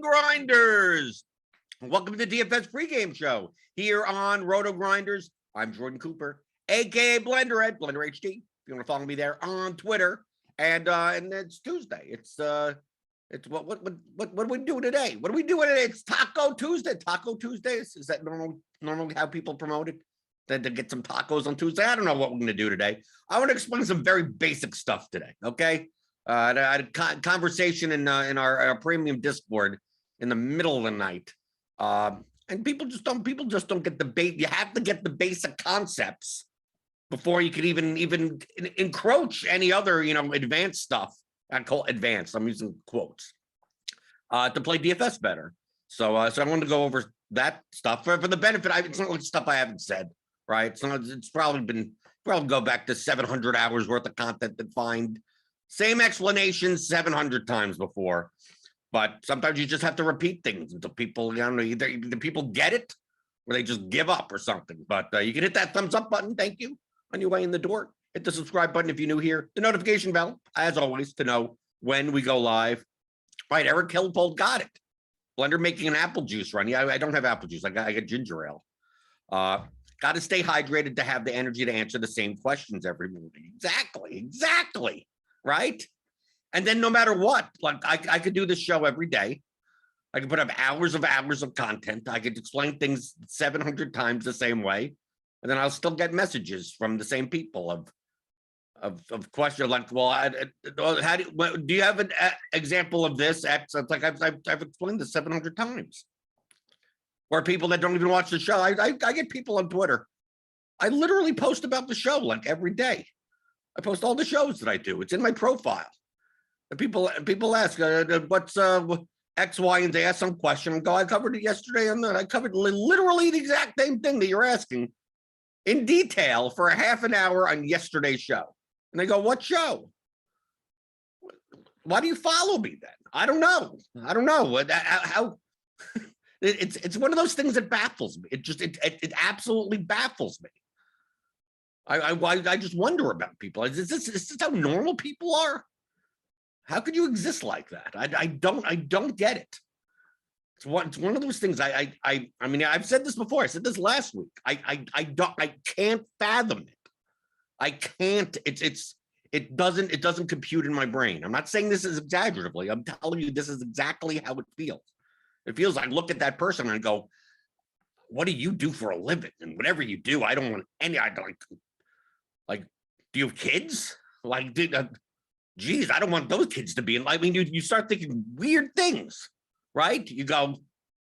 Grinders. Welcome to the DFS pregame show here on RotoGrinders. I'm Jordan Cooper, aka Blender at Blender HD. If you want to follow me there on Twitter, and it's Tuesday. It's what are we doing today? What are we doing today? It's Taco Tuesday. Taco Tuesdays, is that normally how people promote it? To get some tacos on Tuesday. I don't know what we're going to do today. I want to explain some very basic stuff today. Okay. I had a conversation in our premium Discord in the middle of the night, and people just don't get the bait. You have to get the basic concepts before you can even encroach any other advanced stuff. I call it advanced. I'm using quotes to play DFS better. So I wanted to go over that stuff for the benefit. It's not like stuff I haven't said, right? It's probably go back to 700 hours worth of content and find same explanation 700 times before, but sometimes you just have to repeat things until people, either people get it or they just give up or something. But you can hit that thumbs up button. Thank you on your way in the door. Hit the subscribe button if you're new here. The notification bell, as always, to know when we go live. Right, Eric Hillpold got it. Blender making an apple juice run. Yeah, I don't have apple juice. I got ginger ale. Got to stay hydrated to have the energy to answer the same questions every morning. Exactly. Right? And then no matter what, like I could do this show every day. I could put up hours of content. I could explain things 700 times the same way. And then I'll still get messages from the same people of questions like, well, how do you have an example of this? X? It's like I've explained this 700 times. Or people that don't even watch the show. I get people on Twitter. I literally post about the show like every day. I post all the shows that I do. It's in my profile. And people ask, what's X, Y, and Z? Ask some question and go, I covered it yesterday. And I covered literally the exact same thing that you're asking in detail for a half an hour on yesterday's show. And they go, what show? Why do you follow me then? I don't know. How it's one of those things that baffles me. It absolutely baffles me. I just wonder about people. Is this how normal people are? How could you exist like that? I don't get it. It's one of those things. I mean, I've said this before. I said this last week. I can't fathom it. I can't. It doesn't compute in my brain. I'm not saying this is exaggeratively. I'm telling you this is exactly how it feels. It feels like I look at that person and I go, what do you do for a living? And whatever you do, I don't want any. I don't like. Do you have kids? Like, geez, I don't want those kids to be in. I mean, you start thinking weird things, right? You go.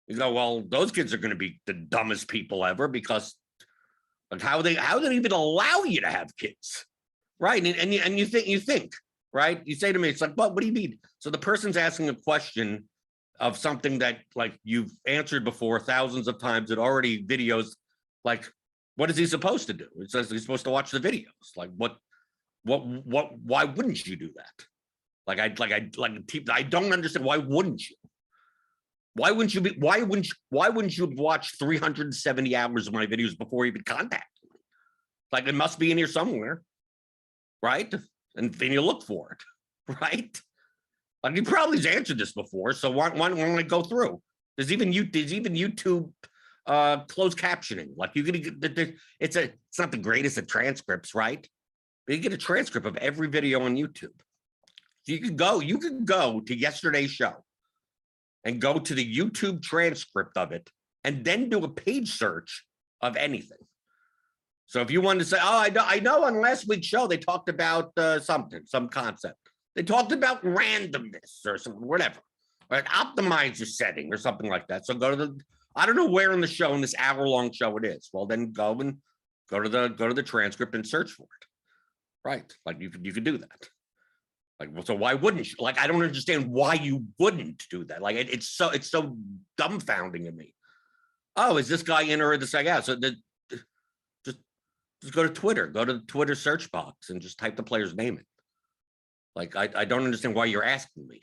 Well, those kids are going to be the dumbest people ever because of how they even allow you to have kids, right? And you think, right? You say to me, it's like, what do you mean? So the person's asking a question of something that like you've answered before thousands of times. It already videos like, what is he supposed to do? It says he's supposed to watch the videos. Like what, why wouldn't you do that? I don't understand. Why wouldn't you? Why wouldn't you watch 370 hours of my videos before you even contact me? Like it must be in here somewhere, right? And then you look for it, right? Like you probably answered this before, so why don't I go through? There's even YouTube closed captioning. Like you get it's not the greatest of transcripts, right? But you get a transcript of every video on YouTube. So you can go to yesterday's show. and go to the YouTube transcript of it and then do a page search of anything. So if you wanted to say, oh, I know on last week's show, they talked about some concept. They talked about randomness or something, whatever, or an optimizer setting or something like that. So go to I don't know where in the show, in this hour-long show it is. Well, then go to the transcript and search for it. Right. Like you could do that. Like, well, so why wouldn't you? Like, I don't understand why you wouldn't do that. Like, it's so dumbfounding to me. Oh, is this guy in or this guy? Yeah. So just go to Twitter, go to the Twitter search box and just type the player's name in. Like, I don't understand why you're asking me.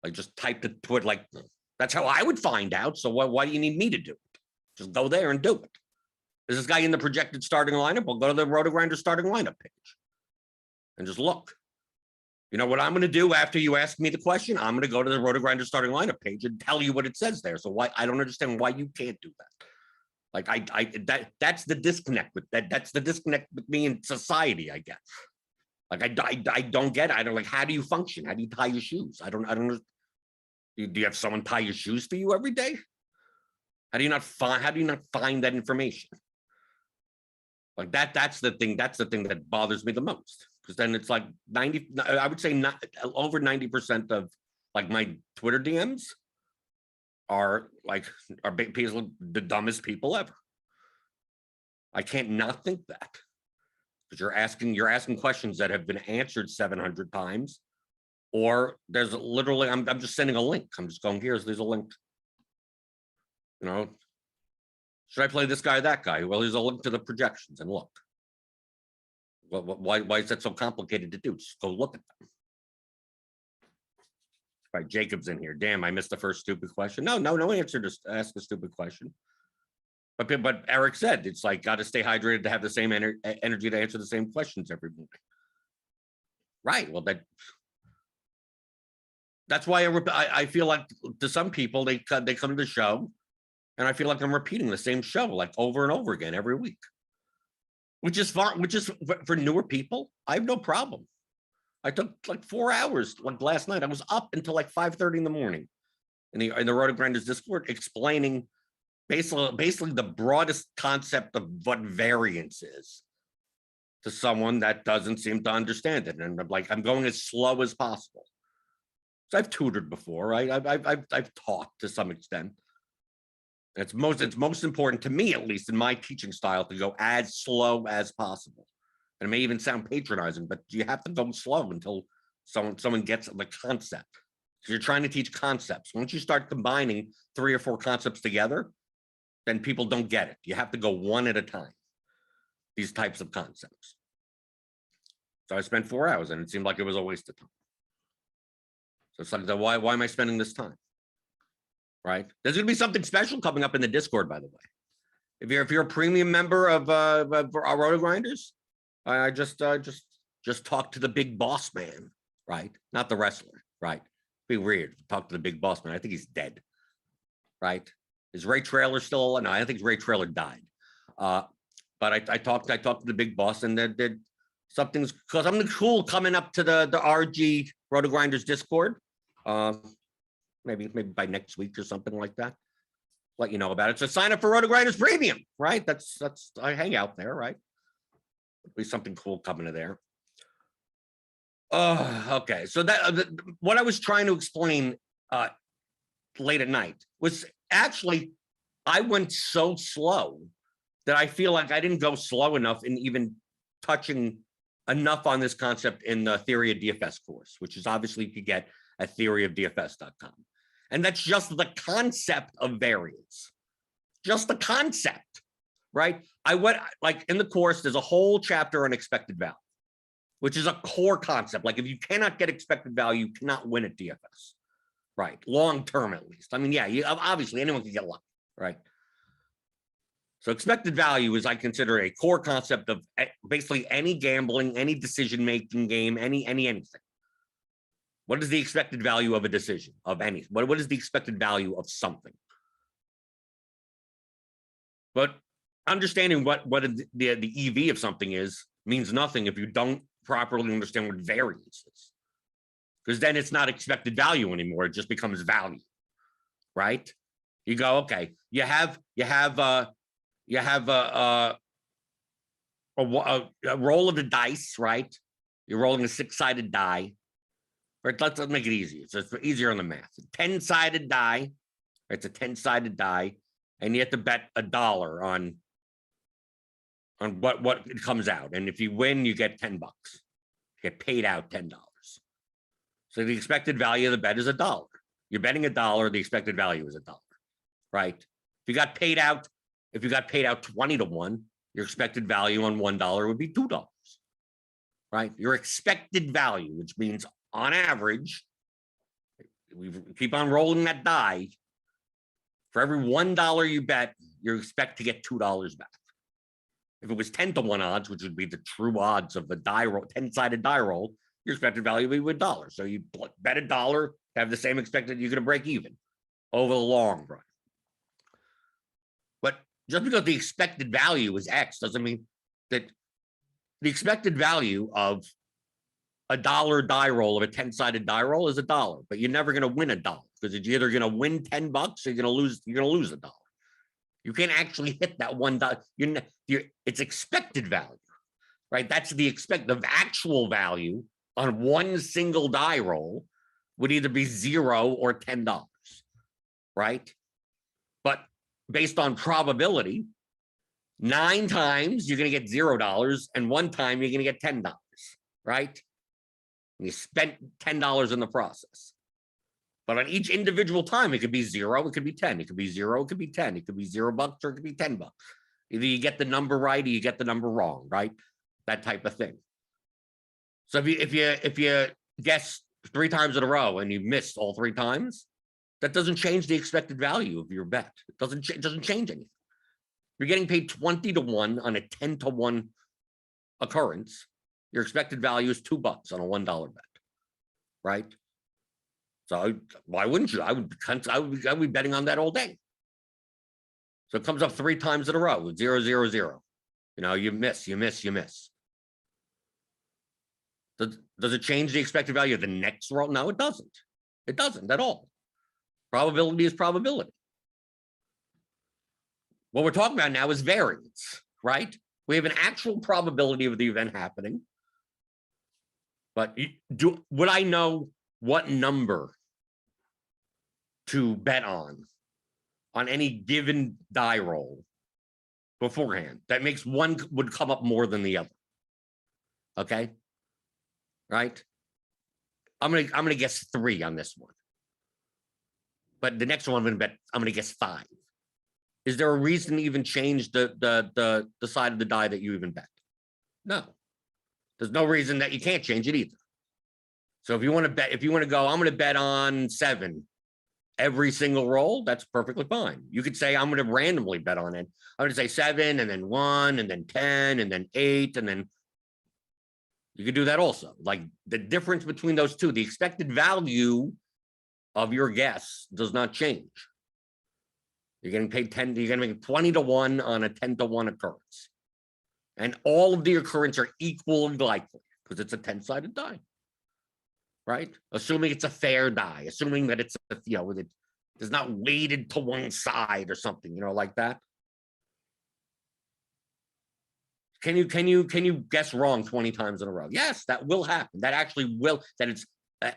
Like, just type the Twitter, like, that's how I would find out. So why do you need me to do it? Just go there and do it. Is this guy in the projected starting lineup? Well, go to the RotoGrinders starting lineup page and just look. You know what I'm going to do after you ask me the question? I'm going to go to the RotoGrinders starting lineup page and tell you what it says there. So why I don't understand why you can't do that. Like that's the disconnect with that. That's the disconnect with me in society, I guess. Like I don't get it. I don't like, how do you function? How do you tie your shoes? I don't know. Do you have someone tie your shoes for you every day? How do you not find that information? Like that's the thing that bothers me the most. Because then it's like 90, I would say not over 90% of like my Twitter DMs are people, the dumbest people ever. I can't not think that. Because you're asking questions that have been answered 700 times, or there's literally, I'm just sending a link. I'm just going, there's a link. You know, should I play this guy or that guy? Well, there's a link to the projections and look. Why is that so complicated to do? Just go look at them. Right, Jacob's in here. Damn, I missed the first stupid question. No answer to ask a stupid question. But Eric said it's like got to stay hydrated to have the same energy to answer the same questions every morning. Right. Well, that's why I feel like to some people they come to the show, and I feel like I'm repeating the same show like over and over again every week. Which is fun, for newer people, I have no problem. I took like 4 hours, like last night. I was up until like 5:30 in the morning in the RotoGrinders Discord explaining basically the broadest concept of what variance is to someone that doesn't seem to understand it. And I'm going as slow as possible. So I've tutored before, right? I've taught to some extent. It's most important to me, at least in my teaching style, to go as slow as possible. And it may even sound patronizing, but you have to go slow until someone gets the concept. So you're trying to teach concepts. Once you start combining 3 or 4 concepts together, then people don't get it. You have to go one at a time, these types of concepts. So I spent 4 hours and it seemed like it was a waste of time. So it's like, why am I spending this time? Right? There's going to be something special coming up in the Discord, by the way. If you're a premium member of our RotoGrinders, I just talk to the big boss man, right? Not the wrestler, right? Be weird to talk to the big boss man. I think he's dead, right? Is Ray Traylor still alive? No, I think Ray Traylor died. But I talked to the big boss, and did something's because I'm cool coming up to the RG RotoGrinders Discord. Maybe by next week or something like that. Let you know about it. So sign up for RotoGrinders Premium, right? That's I hang out there, right? There'll be something cool coming to there. Okay. So what I was trying to explain late at night was actually I went so slow that I feel like I didn't go slow enough in even touching enough on this concept in the Theory of DFS course, which is obviously you could get at theoryofdfs.com. And that's just the concept of variance. Just the concept, right? I went, like in the course, there's a whole chapter on expected value, which is a core concept. Like if you cannot get expected value, you cannot win at DFS, right? Long term, at least. I mean, yeah, obviously anyone can get lucky, right? So expected value is, I consider, a core concept of basically any gambling, any decision-making game, anything. What is the expected value of a decision, of any? What is the expected value of something? But understanding what the EV of something is means nothing if you don't properly understand what variance is. Because then it's not expected value anymore. It just becomes value. right? You go, okay, you have a roll of the dice, right? You're rolling a 6-sided die. Right, let's make it easy. So it's easier on the math. 10-sided die. It's a 10-sided die, and you have to bet $1 on what it comes out. And if you win, you get $10. You get paid out $10. So the expected value of the bet is $1. You're betting $1. The expected value is $1, right? If you got paid out 20-1, your expected value on $1 would be $2, right? Your expected value, which means on average, we keep on rolling that die. For every $1 you bet, you expect to get $2 back. If it was 10-1 odds, which would be the true odds of the die roll, 10-sided die roll, your expected value would be $1. So you bet $1, have the same expected, you're going to break even over the long run. But just because the expected value is X doesn't mean that the expected value of $1 die roll of a 10-sided die roll is $1, but you're never going to win $1 because you're either going to win $10 or you're going to lose $1. You can't actually hit that $1. It's expected value, right? That's the actual value on one single die roll would either be $0 or $10, right? But based on probability, 9 times you're going to get $0 and 1 time you're going to get $10, right? And you spent $10 in the process. But on each individual time, it could be 0, it could be 10, it could be 0, it could be 10, it could be $0 or it could be $10. Either you get the number right or you get the number wrong, right? That type of thing. So if you guess 3 times in a row and you missed all 3 times, that doesn't change the expected value of your bet. It doesn't change anything. You're getting paid 20-1 on a 10-1 occurrence. Your expected value is $2 on a $1 bet, right? So why wouldn't you? I would be betting on that all day. So it comes up 3 times in a row with 0, 0, 0. You know, you miss. Does it change the expected value of the next roll? No, it doesn't. It doesn't at all. Probability is probability. What we're talking about now is variance, right? We have an actual probability of the event happening. But would I know what number to bet on any given die roll beforehand? That makes one would come up more than the other. Okay, right? I'm gonna guess 3 on this one, but the next one I'm gonna guess 5. Is there a reason to even change the side of the die that you even bet? No. There's no reason that you can't change it either. So if you want to go, I'm going to bet on 7 every single roll, that's perfectly fine. You could say, I'm going to randomly bet on it. I'm going to say 7 and then 1 and then 10 and then 8. And then you could do that also. Like the difference between those two, the expected value of your guess does not change. You're getting paid 10, you're going to make 20-1 on a 10-1 occurrence. And all of the occurrences are equally likely because it's a 10-sided die, right? Assuming it's a fair die, assuming that it's, it's not weighted to one side or something, like that. Can you guess wrong 20 times in a row? Yes, that will happen. That actually will, that it's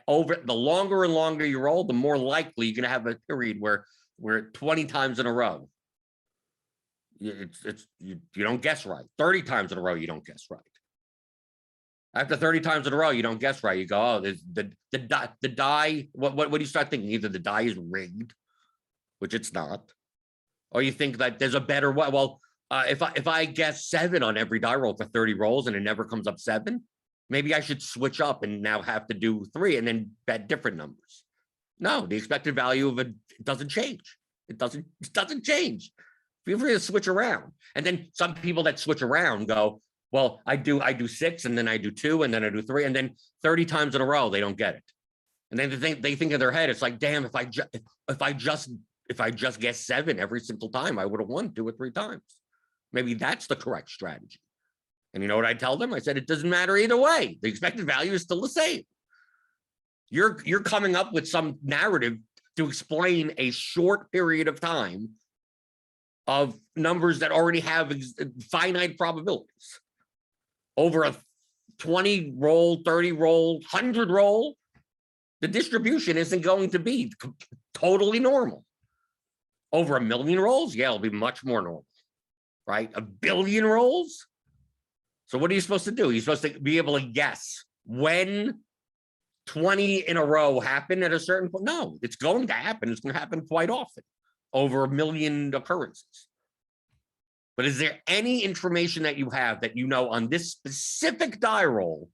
over the longer and longer you roll, the more likely you're going to have a period where 20 times in a row, you don't guess right. 30 times in a row, you don't guess right. After 30 times in a row, you don't guess right. You go, oh, there's the die. What do you start thinking? Either the die is rigged, which it's not, or you think that there's a better way. Well, if I guess 7 on every die roll for 30 rolls and it never comes up 7, maybe I should switch up and now have to do 3 and then bet different numbers. No, the expected value of it doesn't change. It doesn't change. Feel free to switch around. And then some people that switch around go, well, I do 6 and then I do 2 and then I do 3 and then 30 times in a row they don't get it. And then they think in their head, it's like, damn, if I just guess 7 every single time, I would have won 2 or 3 times. Maybe that's the correct strategy. And you know what I tell them? I said, it doesn't matter either way. The expected value is still the same. You're coming up with some narrative to explain a short period of time of numbers that already have finite probabilities. Over a 20 roll, 30 roll, 100 roll, the distribution isn't going to be totally normal. Over 1 million rolls, yeah, it'll be much more normal, right? 1 billion rolls. So what are you supposed to do? You're supposed to be able to guess when 20 in a row happen at a certain point. No, it's going to happen. It's going to happen quite often, over 1 million occurrences. But is there any information that you have that you know on this specific die roll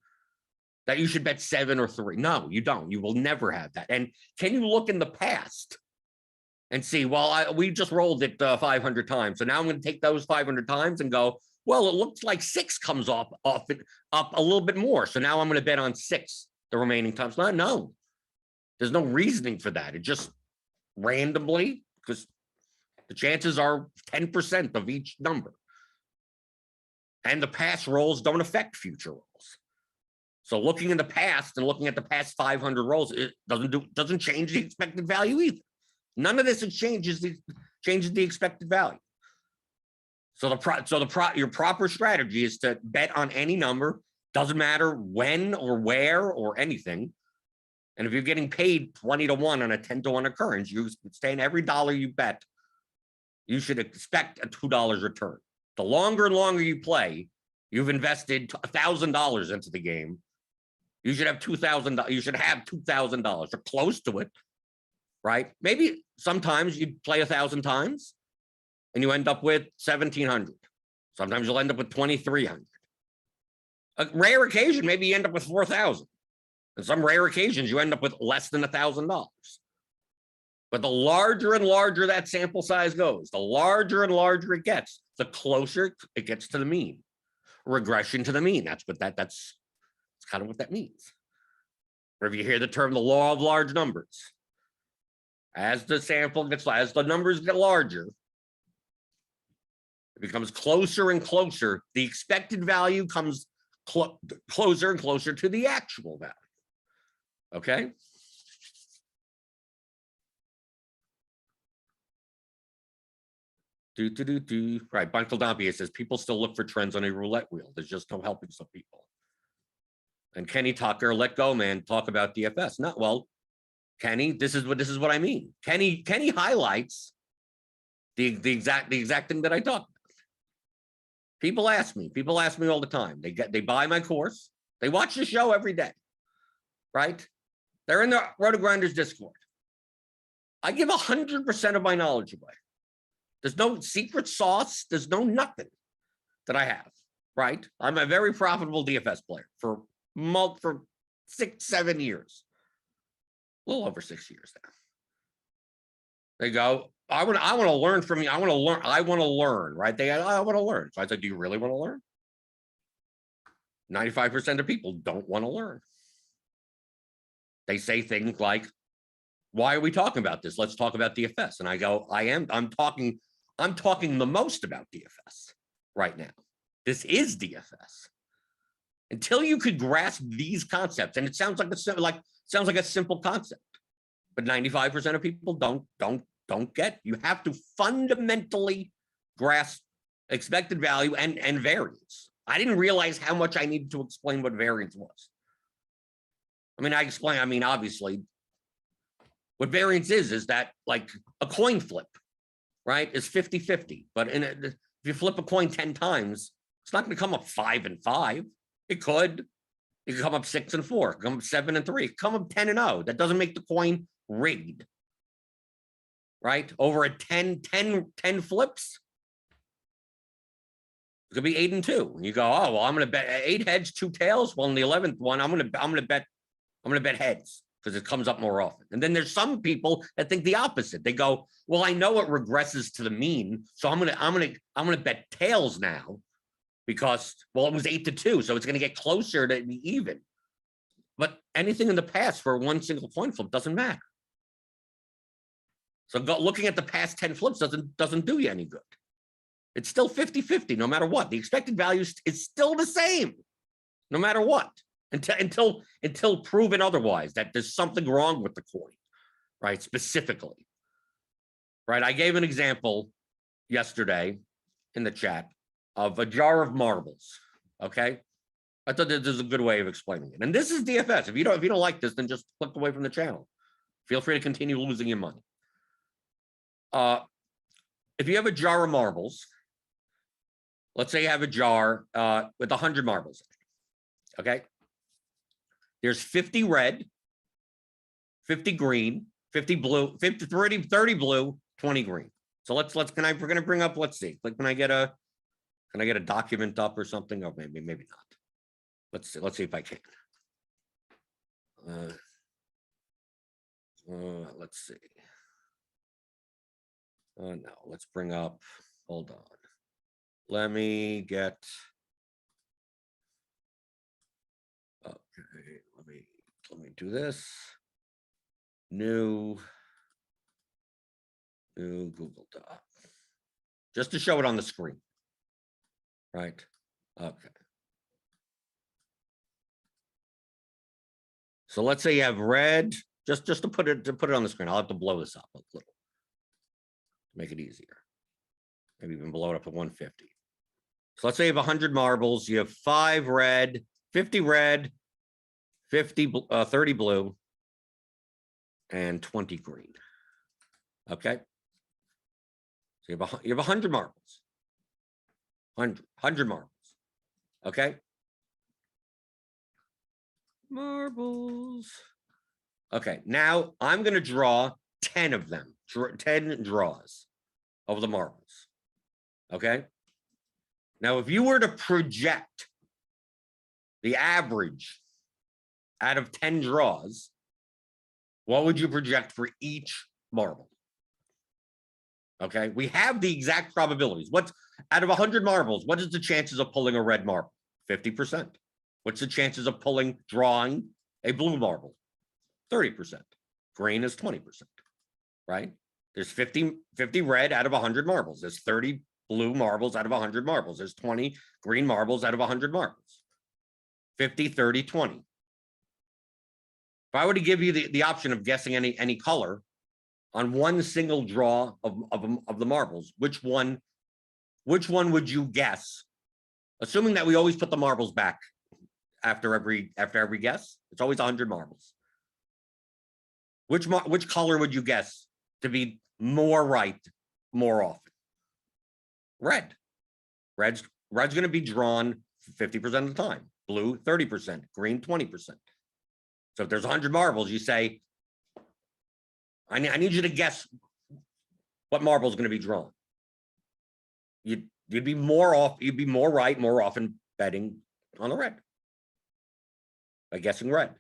that you should bet 7 or 3? No, you don't. You will never have that. And can you look in the past and see, well, we just rolled it 500 times. So now I'm going to take those 500 times and go, well, it looks like 6 comes up a little bit more. So now I'm going to bet on 6 the remaining times. No, there's no reasoning for that. It just randomly, because the chances are 10% of each number. And the past rolls don't affect future rolls. So looking in the past and looking at the past 500 rolls, it doesn't change the expected value either. None of this changes the expected value. So your proper strategy is to bet on any number. Doesn't matter when or where or anything. And if you're getting paid 20 to 1 on a 10 to 1 occurrence, you saying every dollar you bet, you should expect a $2 return. The longer and longer you play, you've invested $1,000 into the game. You should have $2,000. You should have $2,000 or close to it, right? Maybe sometimes you play 1,000 times and you end up with 1,700. Sometimes you'll end up with 2,300. A rare occasion, maybe you end up with 4,000. And some rare occasions, you end up with less than $1,000. But the larger and larger that sample size goes, the larger and larger it gets, the closer it gets to the mean. Regression to the mean. That's kind of what that means. Or if you hear the term, the law of large numbers, as the numbers get larger, it becomes closer and closer. The expected value comes closer and closer to the actual value. Okay. Right. Michael Dampier says people still look for trends on a roulette wheel. There's just no helping some people. And Kenny Tucker, let go, man. Talk about DFS. Not well, Kenny. This is what I mean. Kenny highlights the exact thing that I talked about. People ask me all the time. They buy my course. They watch the show every day. Right? They're in the RotoGrinders Discord. I give 100% of my knowledge away. There's no secret sauce. There's no nothing that I have, right? I'm a very profitable DFS player for 6-7 years, a little over 6 years now. They go, I want to learn from you. I want to learn, right? I want to learn. So I said, do you really want to learn? 95% of people don't want to learn. They say things like, why are we talking about this? Let's talk about DFS. And I go, I'm talking the most about DFS right now. This is DFS. Until you could grasp these concepts, and it sounds like a simple concept, but 95% of people don't get. You have to fundamentally grasp expected value and variance. I didn't realize how much I needed to explain what variance was. Obviously, what variance is that like a coin flip, right, is 50-50. But if you flip a coin 10 times, it's not going to come up 5 and 5. It could come up 6 and 4, come up 7 and 3, come up 10 and 0. That doesn't make the coin rigged, right? Over a 10 flips, it could be 8 and 2. And you go, oh well, I'm going to bet 8 heads, 2 tails. Well, in the 11th one, I'm going to bet heads because it comes up more often. And then there's some people that think the opposite. They go, well, I know it regresses to the mean, so I'm gonna bet tails now because, well, it was 8 to 2, so it's gonna get closer to be even. But anything in the past for one single coin flip doesn't matter. So looking at the past 10 flips doesn't do you any good. It's still 50-50 no matter what. The expected value is still the same no matter what. Until proven otherwise, that there's something wrong with the coin. right? Specifically, right? I gave an example yesterday in the chat of a jar of marbles, okay? I thought this is a good way of explaining it. And this is DFS. If you don't like this, then just click away from the channel. Feel free to continue losing your money. If you have a jar of marbles, let's say you have a jar with 100 marbles, okay? There's 50 red, 50 green, 50 blue, 50, 30 blue, 20 green. So we're going to bring up, let's see. Can I get a document up or something? Oh, maybe not. Let's see if I can. Let's see. No, let's bring up, hold on. Let me get, okay, let me do this. New Google Doc, just to show it on the screen, right? Okay. So let's say you have red, just to put it on the screen. I'll have to blow this up a little, make it easier. Maybe even blow it up to 150. So let's say you have 100 marbles. You have 5 red, 50 red, 30 blue, and 20 green. Okay. So you have 100 marbles. 100 marbles. Okay. Marbles. Okay. Now I'm going to draw 10 of them. 10 draws of the marbles. Okay. Now, if you were to project the average out of 10 draws, what would you project for each marble? Okay, we have the exact probabilities. What's out of 100 marbles, what is the chances of pulling a red marble? 50%. What's the chances of drawing a blue marble? 30%. Green is 20%, right? There's 50 red out of 100 marbles. There's 30 blue marbles out of 100 marbles. There's 20 green marbles out of 100 marbles. 50, 30, 20. If I were to give you the option of guessing any color on one single draw of the marbles, which one would you guess? Assuming that we always put the marbles back after every guess, it's always 100 marbles. Which color would you guess to be more right more often? Red. Red's going to be drawn 50% of the time. Blue, 30%. Green, 20%. So if there's 100 marbles, you say, I need you to guess what marble is going to be drawn. You'd be more right more often betting on the red by guessing red.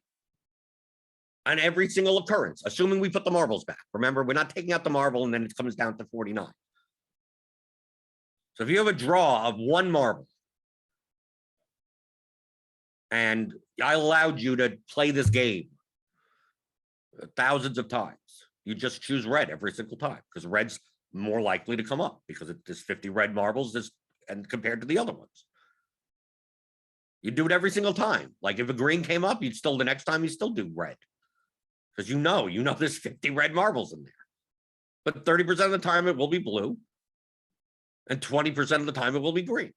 On every single occurrence, assuming we put the marbles back. Remember, we're not taking out the marble and then it comes down to 49. So if you have a draw of 1 marble, and I allowed you to play this game thousands of times, you just choose red every single time because red's more likely to come up because there's 50 red marbles and compared to the other ones. You do it every single time. Like if a green came up, the next time you still do red because you know there's 50 red marbles in there. But 30% of the time it will be blue. And 20% of the time it will be green.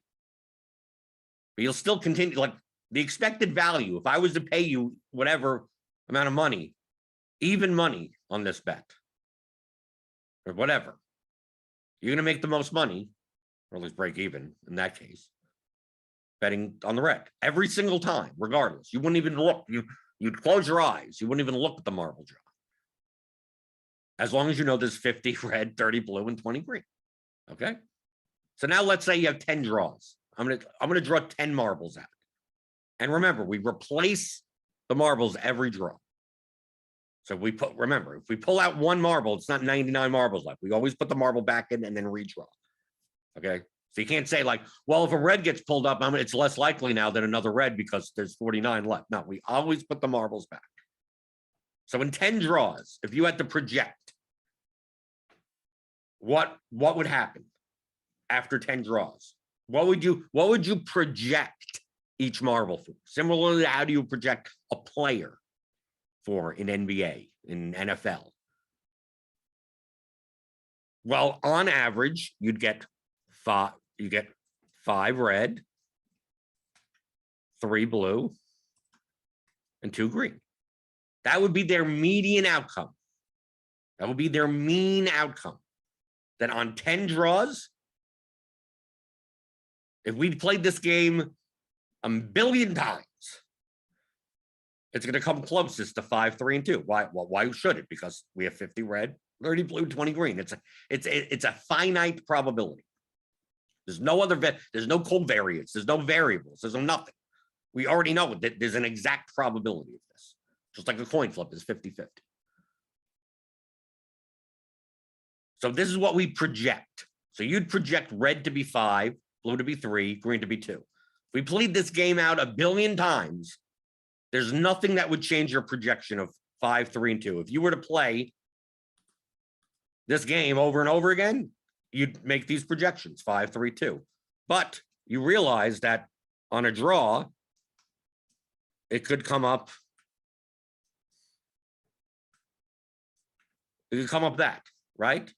But you'll still continue, like the expected value, if I was to pay you whatever amount of money, even money on this bet, or whatever, you're going to make the most money, or at least break even in that case, betting on the red every single time, regardless. You wouldn't even look. You'd close your eyes. You wouldn't even look at the marble draw. As long as you know there's 50 red, 30 blue, and 20 green. Okay? So now let's say you have 10 draws. I'm gonna draw 10 marbles out. And remember, we replace the marbles every draw. So remember, if we pull out 1 marble, it's not 99 marbles left. We always put the marble back in and then redraw. Okay. So you can't say like, well, if a red gets pulled up, it's less likely now than another red because there's 49 left. No, we always put the marbles back. So in 10 draws, if you had to project what would happen after 10 draws, what would you project each marble for? Similarly, how do you project a player for in NBA, in NFL? Well, on average, you get 5 red, 3 blue, and 2 green. That would be their median outcome. That would be their mean outcome. That on 10 draws, if we played this game a billion times, it's going to come closest to 5, 3, and 2. Why? Well, why should it? Because we have 50 red, 30 blue, 20 green. It's a finite probability. There's no other, there's no covariance. There's no variables. There's no nothing. We already know that there's an exact probability of this. Just like a coin flip is 50-50. So this is what we project. So you'd project red to be 5, blue to be 3, green to be 2. If we played this game out a billion times, there's nothing that would change your projection of 5, 3, and 2. If you were to play this game over and over again, you'd make these projections, 5, 3, 2. But you realize that on a draw, it could come up. It could come up that, right?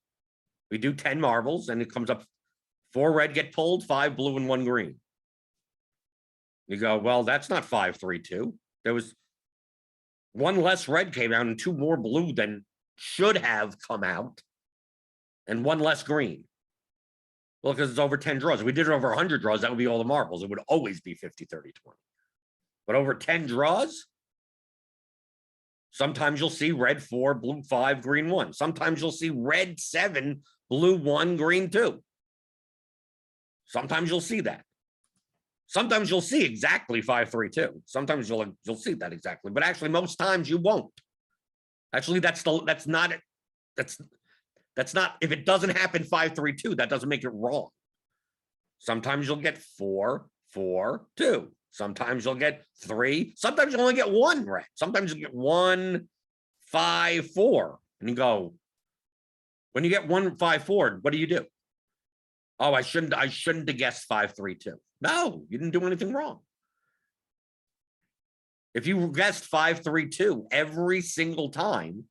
We do 10 marbles and it comes up 4 red get pulled, 5 blue, and 1 green. You go, well, that's not 5, 3, 2. There was 1 less red came out and 2 more blue than should have come out, and 1 less green. Well, because it's over 10 draws. If we did it over 100 draws, that would be all the marbles. It would always be 50, 30, 20. But over 10 draws, sometimes you'll see red 4, blue 5, green 1. Sometimes you'll see red 7, blue 1, green 2. Sometimes you'll see that. Sometimes you'll see exactly 5, 3, 2. Sometimes you'll see that exactly, but actually most times you won't. Actually, that's not if it doesn't happen 5, 3, 2, that doesn't make it wrong. Sometimes you'll get 4, 4, 2. Sometimes you'll get 3. Sometimes you only get 1 red. Sometimes you get 1, 5, 4. And you go, when you get 1, 5, 4, what do? Oh, I shouldn't have guessed 5, 3, 2. No, you didn't do anything wrong. If you guessed 5, 3, 2 every single time,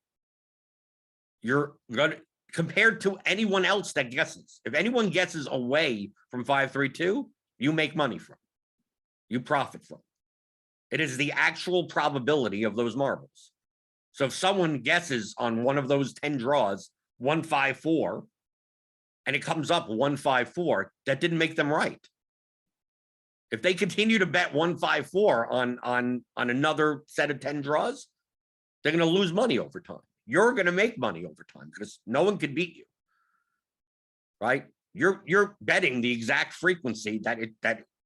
you're gonna, compared to anyone else that guesses. If anyone guesses away from 5, 3, 2, you make money from. You profit from. It is the actual probability of those marbles. So if someone guesses on one of those 10 draws 1, 5, 4, and it comes up 1, 5, 4, that didn't make them right. If they continue to bet 1, 5, 4 on another set of 10 draws, they're going to lose money over time. You're going to make money over time because no one can beat you, right? You're betting the exact frequency that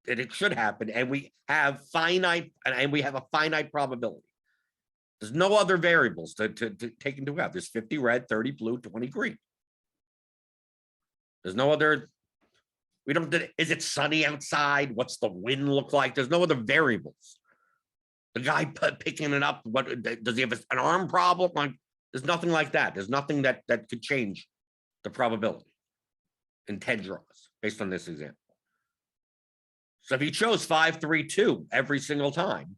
it should happen, and we have a finite probability. There's no other variables to take into account. There's 50 red, 30 blue, 20 green. There's no other. We don't. Is it sunny outside? What's the wind look like? There's no other variables. The guy picking it up. What does he have? An arm problem? Like, there's nothing like that. There's nothing that could change the probability in 10 draws based on this example. So if you chose 5, 3, 2 every single time,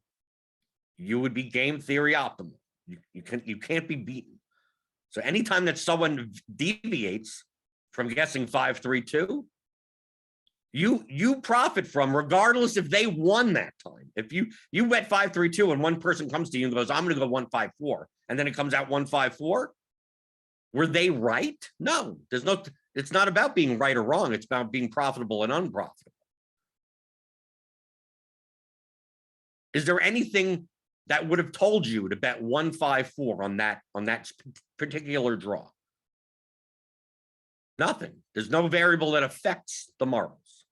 you would be game theory optimal. You can't be beaten. So anytime that someone deviates from guessing 5, 3, 2, you profit from, regardless if they won that time. If you bet 5, 3, 2 and one person comes to you and goes, I'm going to go 1, 5, 4, and then it comes out 1, 5, 4, were they right? No, it's not about being right or wrong. It's about being profitable and unprofitable. Is there anything that would have told you to bet 1, 5, 4 on that particular draw? Nothing. There's no variable that affects the marbles.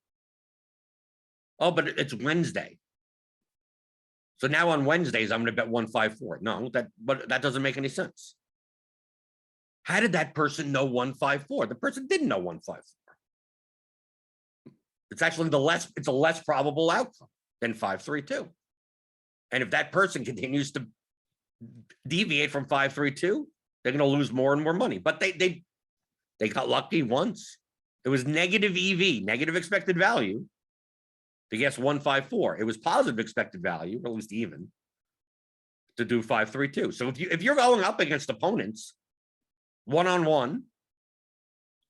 Oh, but it's Wednesday. So now on Wednesdays, I'm going to bet 1, 5, 4. No, but that doesn't make any sense. How did that person know 1, 5, 4? The person didn't know 1, 5, 4. It's actually it's a less probable outcome than 5, 3, 2. And if that person continues to deviate from 5, 3, 2, they're going to lose more and more money. But they got lucky once. It was negative EV, negative expected value, to guess 1, 5, 4. It was positive expected value, or at least even, to do 5, 3, 2. So if you're going up against opponents one-on-one,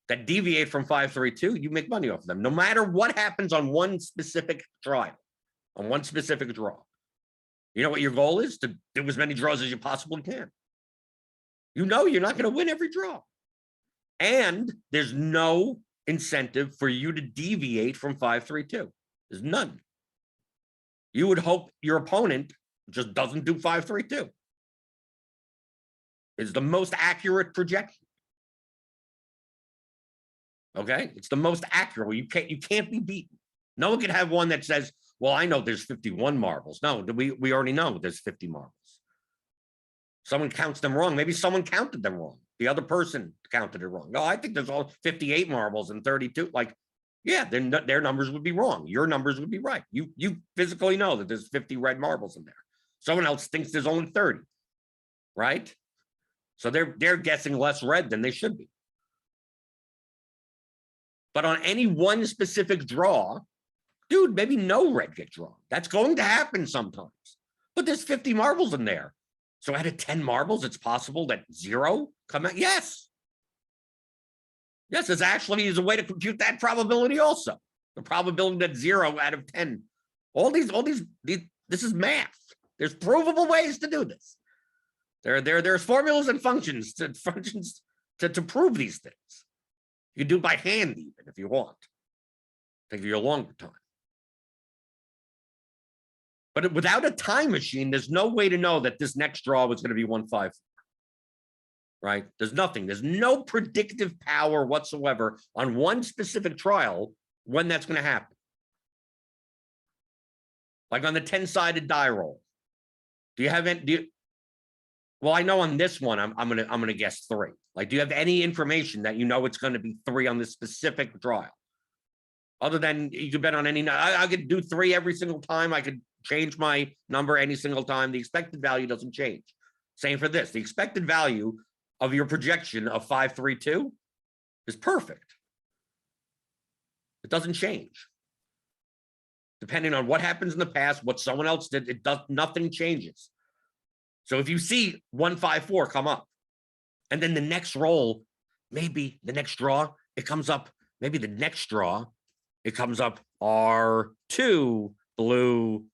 that deviate from 5-3-2, you make money off of them. No matter what happens on one specific trial, on one specific draw. You know what your goal is? To do as many draws as you possibly can. You know you're not going to win every draw. And there's no incentive for you to deviate from 5-3-2. There's none. You would hope your opponent just doesn't do 5-3-2. It's the most accurate projection. Okay? It's the most accurate. You can't be beaten. No one can have one that says, well, I know there's 51 marbles. No, we already know there's 50 marbles. Someone counts them wrong. Maybe someone counted them wrong. The other person counted it wrong. No, I think there's all 58 marbles and 32. Like, yeah, then their numbers would be wrong. Your numbers would be right. You physically know that there's 50 red marbles in there. Someone else thinks there's only 30, right? So they're guessing less red than they should be. But on any one specific draw, dude, maybe no red get drawn. That's going to happen sometimes. But there's 50 marbles in there. So out of 10 marbles, it's possible that 0 come out. Yes. Yes, it's actually is a way to compute that probability also. The probability that 0 out of 10. This is math. There's provable ways to do this. There's formulas and functions to prove these things. You can do it by hand even if you want. Take you a longer time. But without a time machine, there's no way to know that this next draw was going to be 1-5-4. Right? There's nothing. There's no predictive power whatsoever on one specific trial when that's going to happen. Like on the 10-sided die roll. Do you have any? Well, I know on this one, I'm gonna guess 3. Like, do you have any information that you know it's going to be 3 on this specific trial? Other than you could bet on any. I could do 3 every single time. I could change my number any single time. The expected value doesn't change. Same for this. The expected value of your projection of 5-3-2 is perfect. It doesn't change. Depending on what happens in the past, what someone else did, nothing changes. So if you see 1-5-4 come up, and then the next roll, maybe the next draw, it comes up, maybe the next draw, it comes up R2, blue,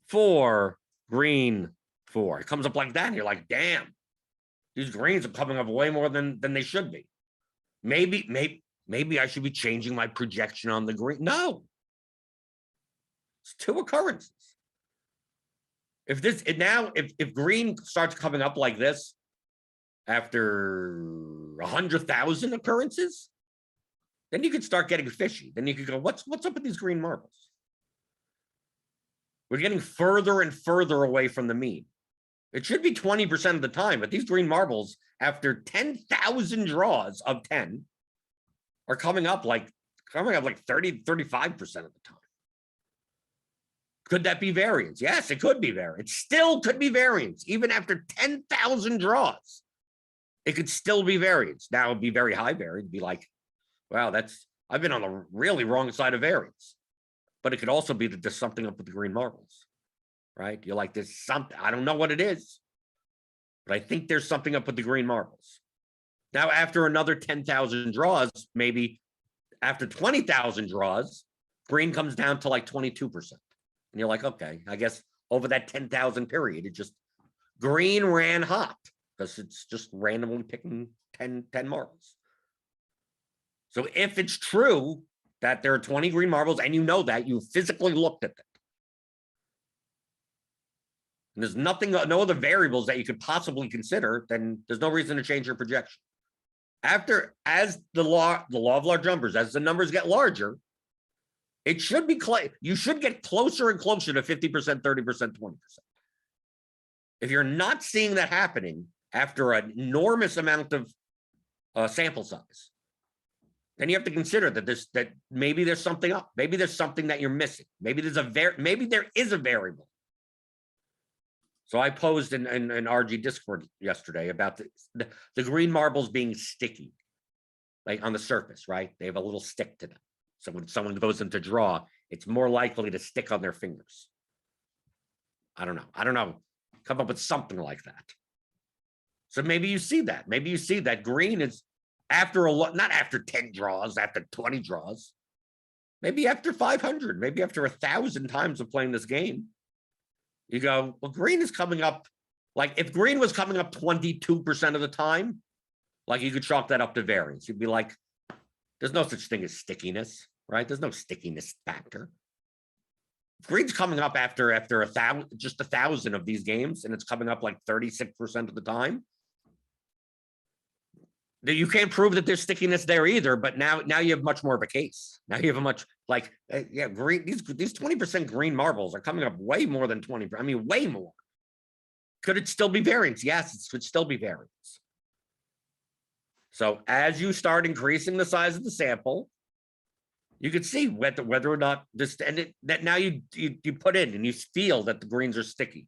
4, green, 4. It comes up like that, and you're like, damn, these greens are coming up way more than they should be. Maybe I should be changing my projection on the green. No. It's 2 occurrences. If green starts coming up like this after 100,000 occurrences, then you could start getting fishy. Then you could go, what's up with these green marbles? We're getting further and further away from the mean. It should be 20% of the time, but these green marbles, after 10,000 draws of 10, are coming up like 30, 35% of the time. Could that be variance? Yes, it could be variance. Still could be variance. Even after 10,000 draws, it could still be variance. Now it'd be very high variance. It'd be like, wow, I've been on the really wrong side of variance. But it could also be that there's something up with the green marbles, right? You're like, there's something, I don't know what it is, but I think there's something up with the green marbles. Now, after another 10,000 draws, maybe after 20,000 draws, green comes down to like 22%. And you're like, okay, I guess over that 10,000 period, green ran hot because it's just randomly picking 10 marbles. So if it's true that there are 20 green marbles and you know that, you physically looked at them, and there's no other variables that you could possibly consider, then there's no reason to change your projection. As the law of large numbers, as the numbers get larger, it should be you should get closer and closer to 50%, 30%, 20%. If you're not seeing that happening after an enormous amount of sample size, then you have to consider that maybe there's something up. Maybe there's something that you're missing. Maybe there is a variable. So I posed in RG Discord yesterday about the green marbles being sticky, like on the surface, right? They have a little stick to them. So when someone goes into draw, it's more likely to stick on their fingers. I don't know. Come up with something like that. So maybe you see that. Maybe you see that green is after a lot, not after 10 draws, after 20 draws, maybe after 500, maybe after 1,000 times of playing this game, you go, well, green is coming up. Like if green was coming up 22% of the time, like you could chalk that up to variance. You'd be like, there's no such thing as stickiness, right? There's no stickiness factor. If green's coming up after 1,000, just 1,000 of these games, and it's coming up like 36% of the time, you can't prove that there's stickiness there either. But now you have much more of a case. Now you have a much like yeah, green. These 20% green marbles are coming up way more than 20. I mean, way more. Could it still be variance? Yes, it could still be variance. So as you start increasing the size of the sample, you can see whether or not this, and that now you put in and you feel that the greens are sticky.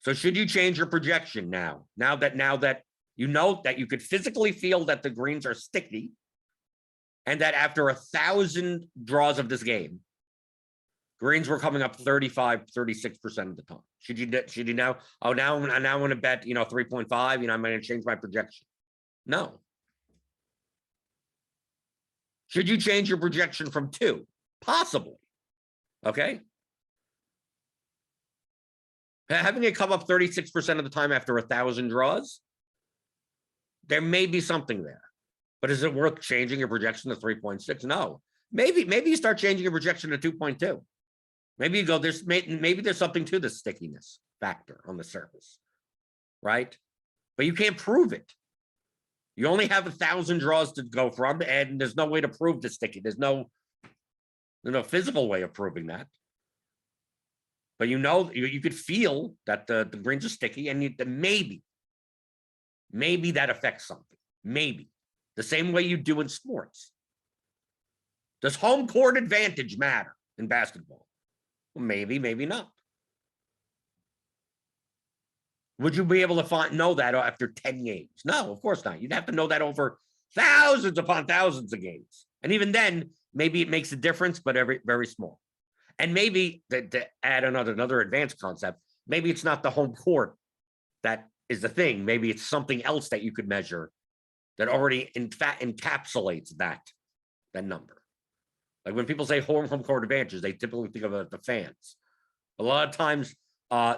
So should you change your projection now? Now that you know that you could physically feel that the greens are sticky, and that after 1,000 draws of this game, greens were coming up 35, 36% of the time. Should you now? Oh, now I want to bet 3.5. I'm going to change my projection. No. Should you change your projection from 2? Possibly. Okay. Having it come up 36% of the time after 1,000 draws, there may be something there. But is it worth changing your projection to 3.6? No. Maybe you start changing your projection to 2.2. Maybe you go, maybe there's something to the stickiness factor on the surface, right? But you can't prove it. You only have 1,000 draws to go from, and there's no way to prove the sticky. There's no physical way of proving that. But you could feel that the greens are sticky, and maybe that affects something. Maybe the same way you do in sports. Does home court advantage matter in basketball? Well, maybe not. Would you be able to know that after 10 games? No, of course not. You'd have to know that over thousands upon thousands of games. And even then, maybe it makes a difference, but very small. And maybe to add another advanced concept, maybe it's not the home court that is the thing. Maybe it's something else that you could measure that already in fact encapsulates that number. Like when people say home court advantages, they typically think of the fans. A lot of times,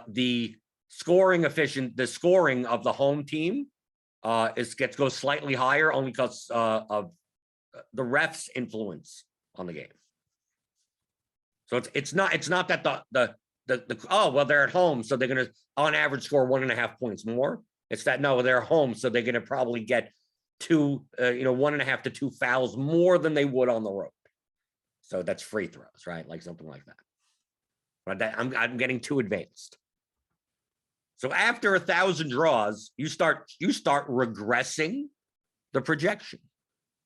the scoring of the home team goes slightly higher only because of the refs' influence on the game. So it's not that they're at home, so they're going to on average score 1.5 points more. It's that no, they're home, so they're going to probably get 1.5 to 2 fouls more than they would on the road. So that's free throws, right? Like something like that. But I'm getting too advanced. So after 1,000 draws, you start regressing the projection,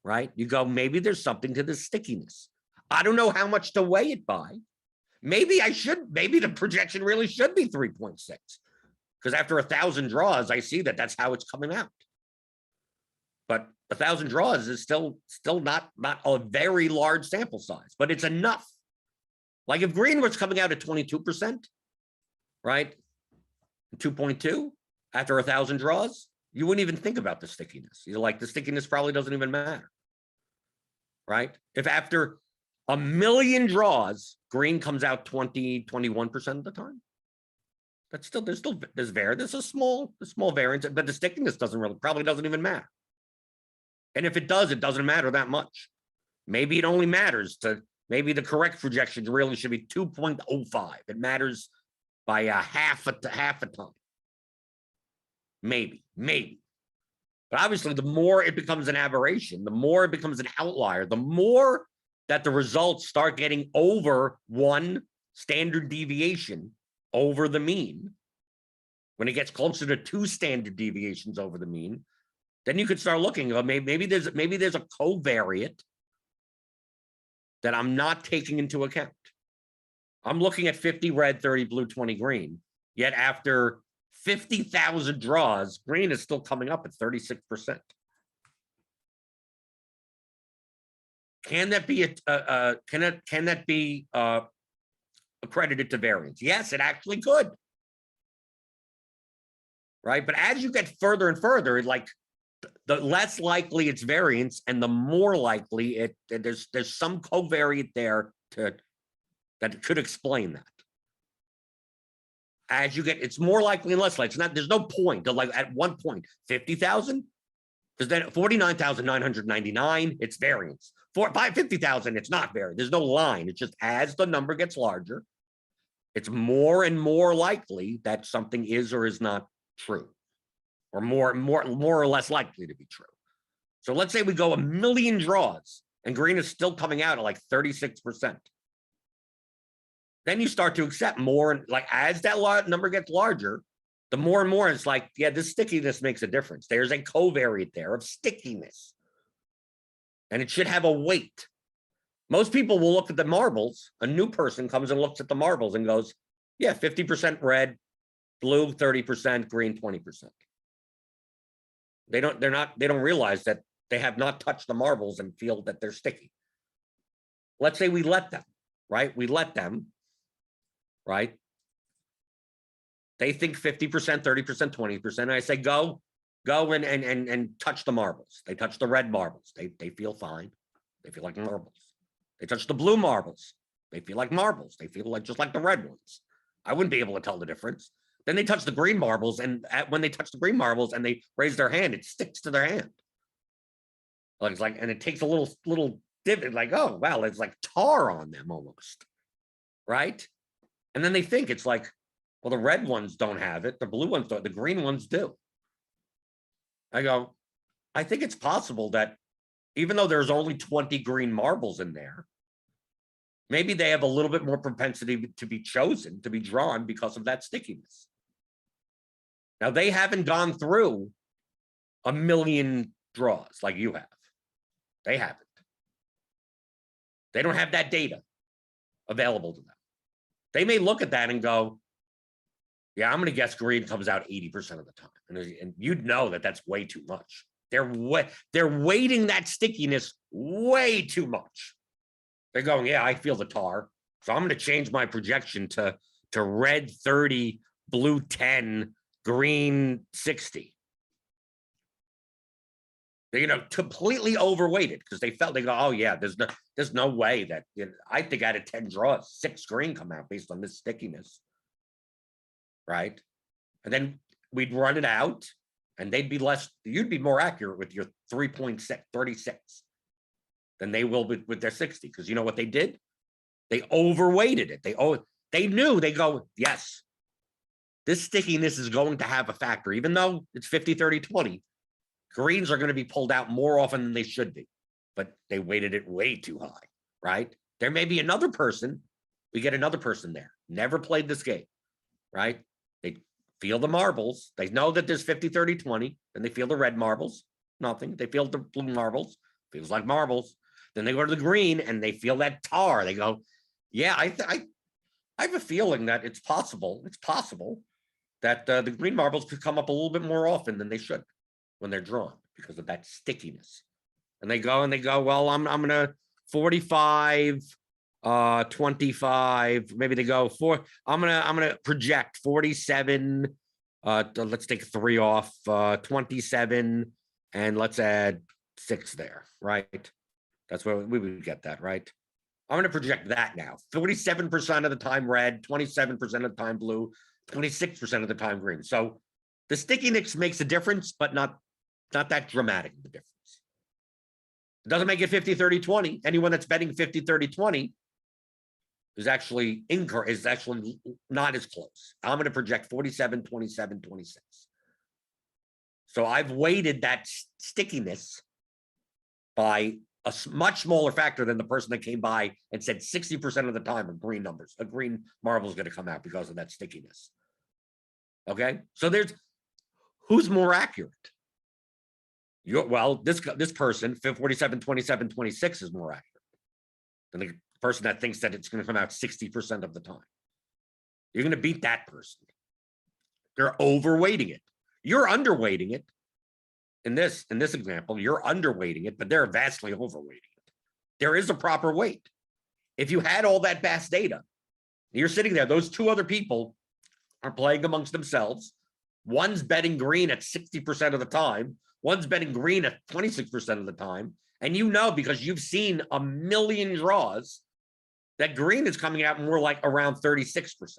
right? You go, maybe there's something to the stickiness. I don't know how much to weigh it by. Maybe the projection really should be 3.6. Because after 1,000 draws, I see that's how it's coming out. But 1,000 draws is still not a very large sample size, but it's enough. Like if green was coming out at 22%, right? 2.2 after 1,000 draws, you wouldn't even think about the stickiness. You're like, the stickiness probably doesn't even matter, right? If after 1,000,000 draws, green comes out 21% of the time, there's a small variance, but the stickiness probably doesn't even matter. And if it does, it doesn't matter that much. Maybe it only matters maybe the correct projection really should be 2.05. It matters by half a time. Maybe. But obviously, the more it becomes an aberration, the more it becomes an outlier, the more that the results start getting over 1 standard deviation over the mean. When it gets closer to 2 standard deviations over the mean, then you could start looking. Maybe there's a covariate that I'm not taking into account. I'm looking at 50 red, 30 blue, 20 green. Yet after 50,000 draws, green is still coming up at 36%. Can that be accredited to variance? Yes, it actually could. Right, but as you get further and further, the less likely it's variance, and the more likely there's some covariate there that could explain that. As you get, it's more likely and less likely. It's not, there's no point to, like, at one point, 50,000, because then 49,999, it's variance. By 50,000, it's not variance. There's no line. It's just as the number gets larger, it's more and more likely that something is or is not true, or more or less likely to be true. So let's say we go 1 million draws and green is still coming out at like 36%. Then you start to accept more, and like as that number gets larger, the more and more it's like, yeah, this stickiness makes a difference. There's a covariate there of stickiness, and it should have a weight. Most people will look at the marbles. A new person comes and looks at the marbles and goes, yeah, 50% red, blue 30%, green 20%. They don't realize that they have not touched the marbles and feel that they're sticky. Let's say we let them, right? We let them, right? They think 50%, 30%, 20%. I say, go and touch the marbles. They touch the red marbles. They feel fine. They feel like marbles. They touch the blue marbles. They feel like marbles. They feel like just like the red ones. I wouldn't be able to tell the difference. Then they touch the green marbles, and when they touch the green marbles and they raise their hand, it sticks to their hand. Like it's like, and it takes a little divot, like, oh wow, it's like tar on them almost, right? And then they think it's like, well, the red ones don't have it, the blue ones don't, the green ones do. I go, I think it's possible that even though there's only 20 green marbles in there, maybe they have a little bit more propensity to be chosen, to be drawn because of that stickiness. Now, they haven't gone through 1 million draws like you have. They haven't. They don't have that data available to them. They may look at that and go, yeah, I'm going to guess green comes out 80% of the time. And you'd know that that's way too much. They're weighting that stickiness way too much. They're going, yeah, I feel the tar, so I'm going to change my projection to red 30, blue 10, green 60. They're, completely overweighted because they go, oh yeah, there's no way that, I think out of 10 draws, 6 green come out based on this stickiness, right? And then we'd run it out, and they'd be less. You'd be more accurate with your 36 than they will with their 60, because you know what they did? They overweighted it. They knew. They go, yes, this stickiness is going to have a factor, even though it's 50, 30, 20. Greens are going to be pulled out more often than they should be, but they weighted it way too high, right? There may be another person. We get another person there, never played this game, right? They feel the marbles. They know that there's 50, 30, 20. Then they feel the red marbles, nothing. They feel the blue marbles, feels like marbles. Then they go to the green and they feel that tar. They go, yeah, I have a feeling that it's possible that the green marbles could come up a little bit more often than they should when they're drawn because of that stickiness. And they go, well, I'm gonna 45, 25, maybe they go I'm gonna project 47. Let's take 3 off, 27, and let's add 6 there, right? That's where we would get that, right? I'm going to project that now. 47% of the time red, 27% of the time blue, 26% of the time green. So the stickiness makes a difference, but not that dramatic of a difference. It doesn't make it 50, 30, 20. Anyone that's betting 50, 30, 20 is actually incorrect, is actually not as close. I'm going to project 47, 27, 26. So I've weighted that stickiness by a much smaller factor than the person that came by and said 60% of the time of green numbers, a green marble is going to come out because of that stickiness. Okay, so there's who's more accurate. This person 47, 27, 26 is more accurate than the person that thinks that it's going to come out 60% of the time. You're going to beat that person. They're overweighting it. You're underweighting it. In this example, you're underweighting it, but they're vastly overweighting it. There is a proper weight. If you had all that vast data, you're sitting there, those 2 other people are playing amongst themselves. One's betting green at 60% of the time. One's betting green at 26% of the time. And you know, because you've seen a million draws, that green is coming out more like around 36%.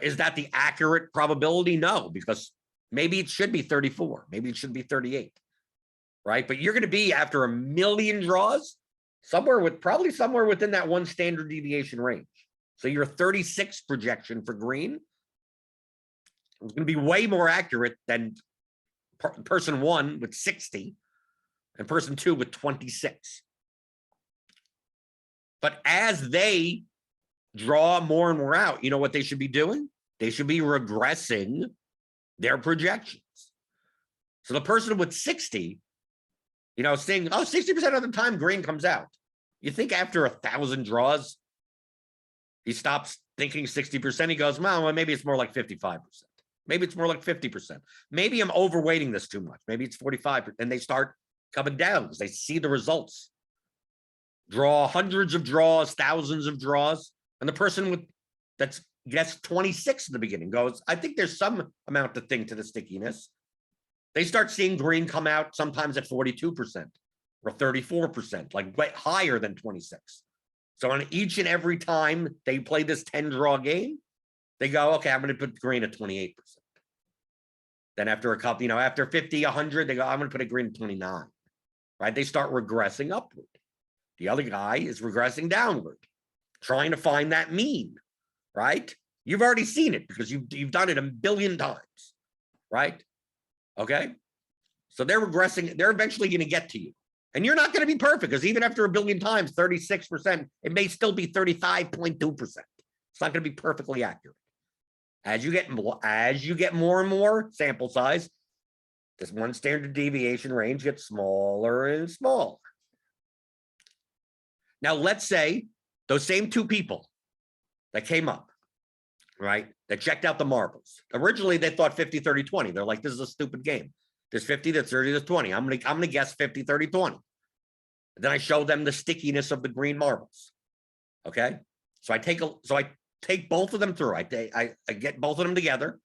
Is that the accurate probability? No, because maybe it should be 34. Maybe it should be 38, right? But you're going to be, after a million draws, probably somewhere within that one standard deviation range. So your 36 projection for green is going to be way more accurate than person one with 60 and person two with 26. But as they draw more and more out, you know what they should be doing? They should be regressing their projections. So the person with 60, saying, 60% of the time green comes out. You think after 1,000 draws, he stops thinking 60%. He goes, well, maybe it's more like 55%. Maybe it's more like 50%. Maybe I'm overweighting this too much. Maybe it's 45%. And they start coming down because they see the results. Draw hundreds of draws, thousands of draws. And the person that's gets 26 in the beginning goes, I think there's some amount of thing to the stickiness. They start seeing green come out sometimes at 42% or 34%, like way higher than 26. So on each and every time they play this 10 draw game, they go, okay, I'm going to put green at 28%. Then after a couple, after 50, 100, they go, I'm going to put a green at 29, right? They start regressing upward. The other guy is regressing downward, trying to find that mean, right? You've already seen it because you've done it a billion times, right? Okay. So they're regressing. They're eventually going to get to you. And you're not going to be perfect because even after a billion times, 36%, it may still be 35.2%. It's not going to be perfectly accurate. As you get more and more sample size, this one standard deviation range gets smaller and smaller. Now, let's say those same two people that came up, right, that checked out the marbles. Originally, they thought 50, 30, 20. They're like, this is a stupid game. There's 50, there's 30, there's 20. I'm gonna guess 50, 30, 20. Then I show them the stickiness of the green marbles. Okay. So I take both of them through. I get both of them together.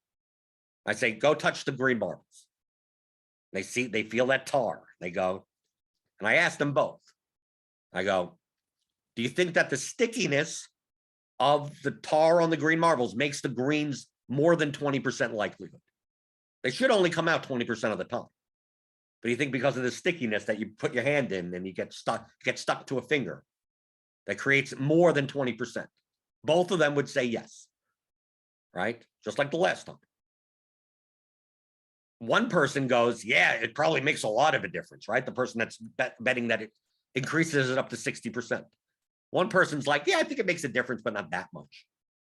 I say, go touch the green marbles. They feel that tar. They go, and I ask them both. I go, do you think that the stickiness of the tar on the green marbles makes the greens more than 20% likelihood? They should only come out 20% of the time. But you think because of the stickiness that you put your hand in and you get stuck to a finger, that creates more than 20%. Both of them would say yes, right? Just like the last time. One person goes, yeah, it probably makes a lot of a difference, right? The person that's betting that it increases it up to 60%. One person's like, yeah, I think it makes a difference, but not that much,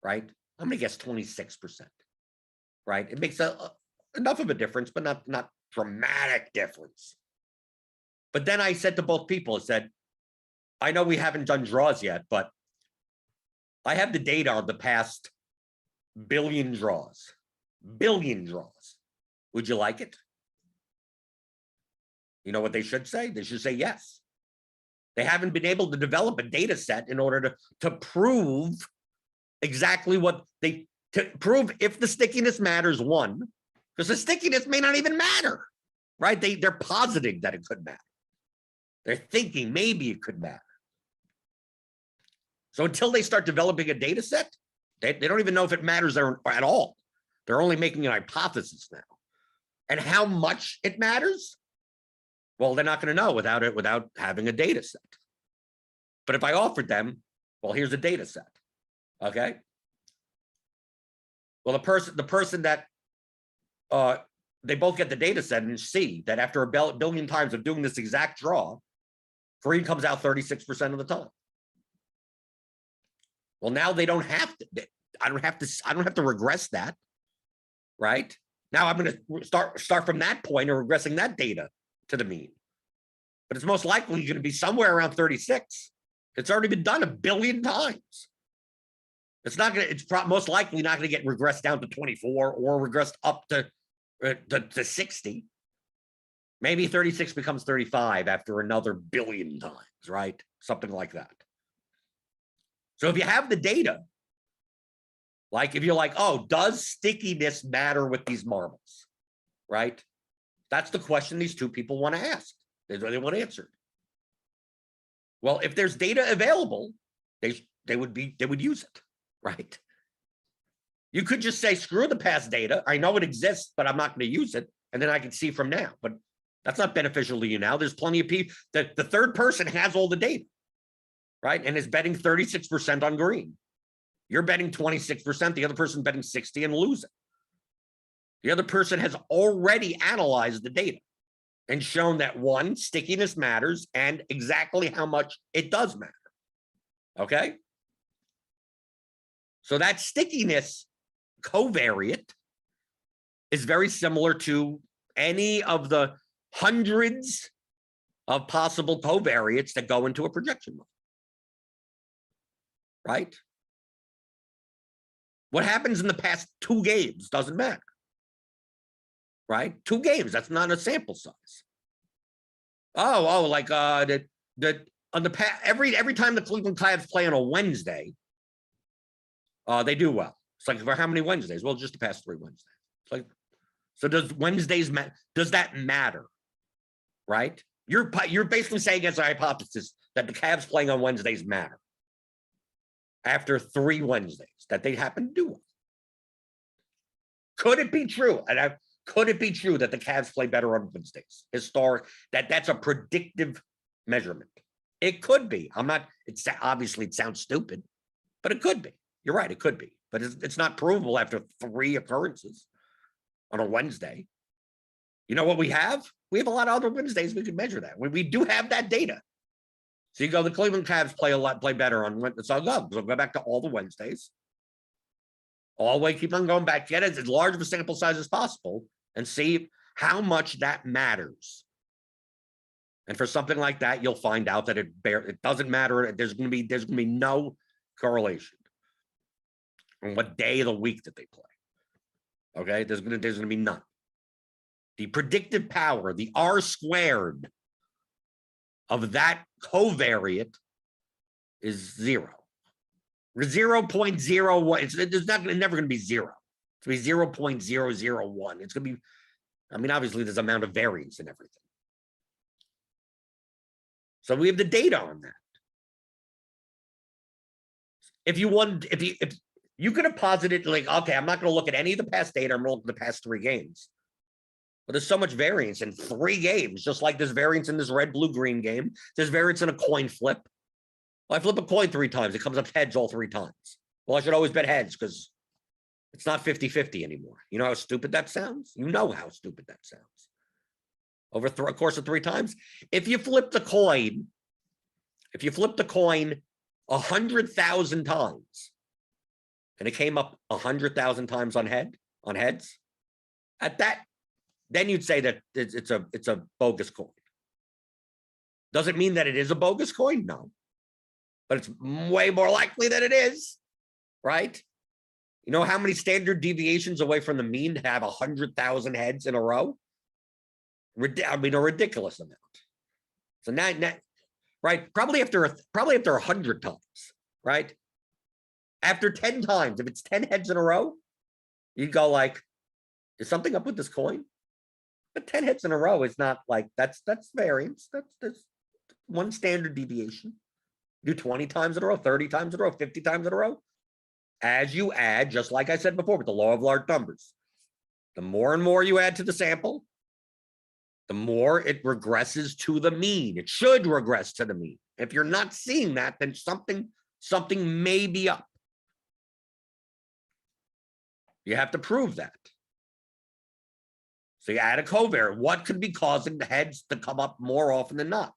right? I'm going to guess 26%, right? It makes enough of a difference, but not dramatic difference. But then I said to both people, I said, I know we haven't done draws yet, but I have the data on the past billion draws. Billion draws. Would you like it? You know what they should say? They should say yes. They haven't been able to develop a data set in order to prove exactly to prove if the stickiness matters, one, because the stickiness may not even matter, right? They're positing that it could matter. They're thinking maybe it could matter. So until they start developing a data set, they don't even know if it matters at all. They're only making an hypothesis now. And how much it matters? Well, they're not going to know without having a data set. But if I offered them, well, here's a data set. Okay. Well, the person that they both get the data set and see that after a billion times of doing this exact draw, green comes out 36% of the time. Well, now they don't have to. I don't have to regress that, right? Now I'm going to start from that point and regressing that data to the mean. But it's most likely going to be somewhere around 36. It's already been done a billion times. It's most likely not going to get regressed down to 24 or regressed up to 60. Maybe 36 becomes 35 after another billion times, right? Something like that. So if you have the data, like if you're like, oh, does stickiness matter with these marbles, right? That's the question these two people want to ask. They want answered. Well, if there's data available, they would use it, right? You could just say, screw the past data. I know it exists, but I'm not going to use it. And then I can see from now. But that's not beneficial to you now. There's plenty of people that the third person has all the data, right? And is betting 36% on green. You're betting 26%. The other person betting 60 and losing. The other person has already analyzed the data and shown that, one, stickiness matters and exactly how much it does matter. Okay? So that stickiness covariate is very similar to any of the hundreds of possible covariates that go into a projection model. Right? What happens in the past 2 games doesn't matter. Right? 2 games, that's not a sample size. Like on the past, every time the Cleveland Cavs play on a Wednesday, they do well. It's like, for how many Wednesdays? Well, just the past 3 Wednesdays. It's like, so does Wednesdays does that matter? Right? You're basically saying, as a hypothesis, that the Cavs playing on Wednesdays matter after 3 Wednesdays, that they happen to do well. Could it be true? Could it be true that the Cavs play better on Wednesdays? That's a predictive measurement. It could be. Obviously it sounds stupid, but it could be. You're right, it could be. But it's not provable after 3 occurrences on a Wednesday. You know what we have? We have a lot of other Wednesdays we could measure that. We do have that data. So you go, the Cleveland Cavs play better on Wednesdays. So I'll go back to all the Wednesdays. All the way, keep on going back, get as large of a sample size as possible and see how much that matters. And for something like that, you'll find out that it doesn't matter. There's going to be no correlation on what day of the week that they play. Okay, there's going to be none. The predictive power, the R squared of that covariate is 0. 0.01. It's never going to be 0. It's going to be 0.001. It's going to be, obviously there's an amount of variance in everything. So we have the data on that. If you could have posited, like, okay, I'm not going to look at any of the past data, I'm going to look at the past 3 games. But there's so much variance in 3 games, just like there's variance in this red, blue, green game. There's variance in a coin flip. Well, I flip a coin 3 times. It comes up heads all 3 times. Well, I should always bet heads because it's not 50-50 anymore. You know how stupid that sounds? You know how stupid that sounds. Over a course of 3 times. If you flip the coin 100,000 times and it came up 100,000 times on heads, at that, then you'd say that it's a bogus coin. Does it mean that it is a bogus coin? No. But it's way more likely that it is, right? You know how many standard deviations away from the mean to have 100,000 heads in a row? A ridiculous amount. So now, right? Probably after 100 times, right? After 10 times, if it's 10 heads in a row, you'd go like, is something up with this coin? But 10 hits in a row is not like, that's variance. That's one standard deviation. Do 20 times in a row, 30 times in a row, 50 times in a row. As you add, just like I said before, with the law of large numbers, the more and more you add to the sample, the more it regresses to the mean. It should regress to the mean. If you're not seeing that, then something may be up. You have to prove that. So you add a covariate. What could be causing the heads to come up more often than not?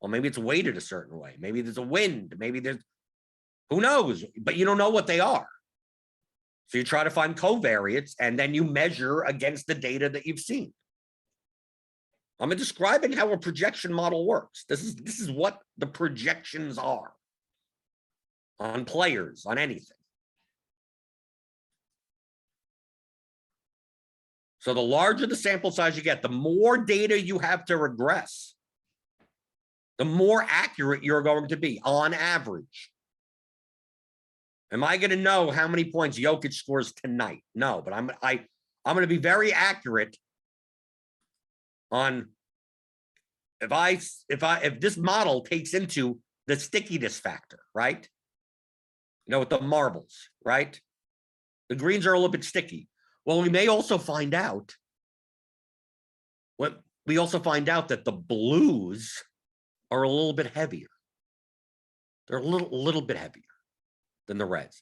Well, maybe it's weighted a certain way. Maybe there's a wind. Maybe there's, who knows? But you don't know what they are. So you try to find covariates, and then you measure against the data that you've seen. I'm describing how a projection model works. This is what the projections are on players, on anything. So the larger the sample size you get, the more data you have to regress, the more accurate you're going to be on average. Am I going to know how many points Jokic scores tonight? No, but I'm going to be very accurate on if this model takes into the stickiness factor, right? You know, with the marbles, right? The greens are a little bit sticky. Well, we may also find out that the blues are a little bit heavier. They're a little bit heavier than the reds.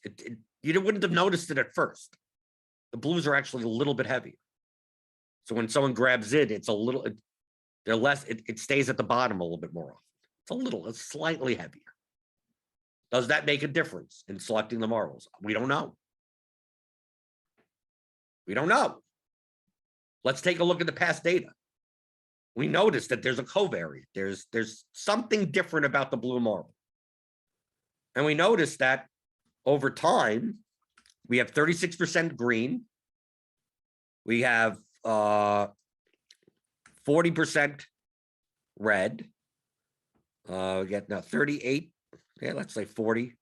You wouldn't have noticed it at first. The blues are actually a little bit heavier. So when someone grabs it, it's a little, they're less, it stays at the bottom a little bit more often. It's slightly heavier. Does that make a difference in selecting the marbles? We don't know. We don't know. Let's take a look at the past data. We noticed that there's a covariate. There's something different about the blue marble. And we noticed that over time, we have 36% green. We have 40% red. We get now 38. Yeah, let's say 40%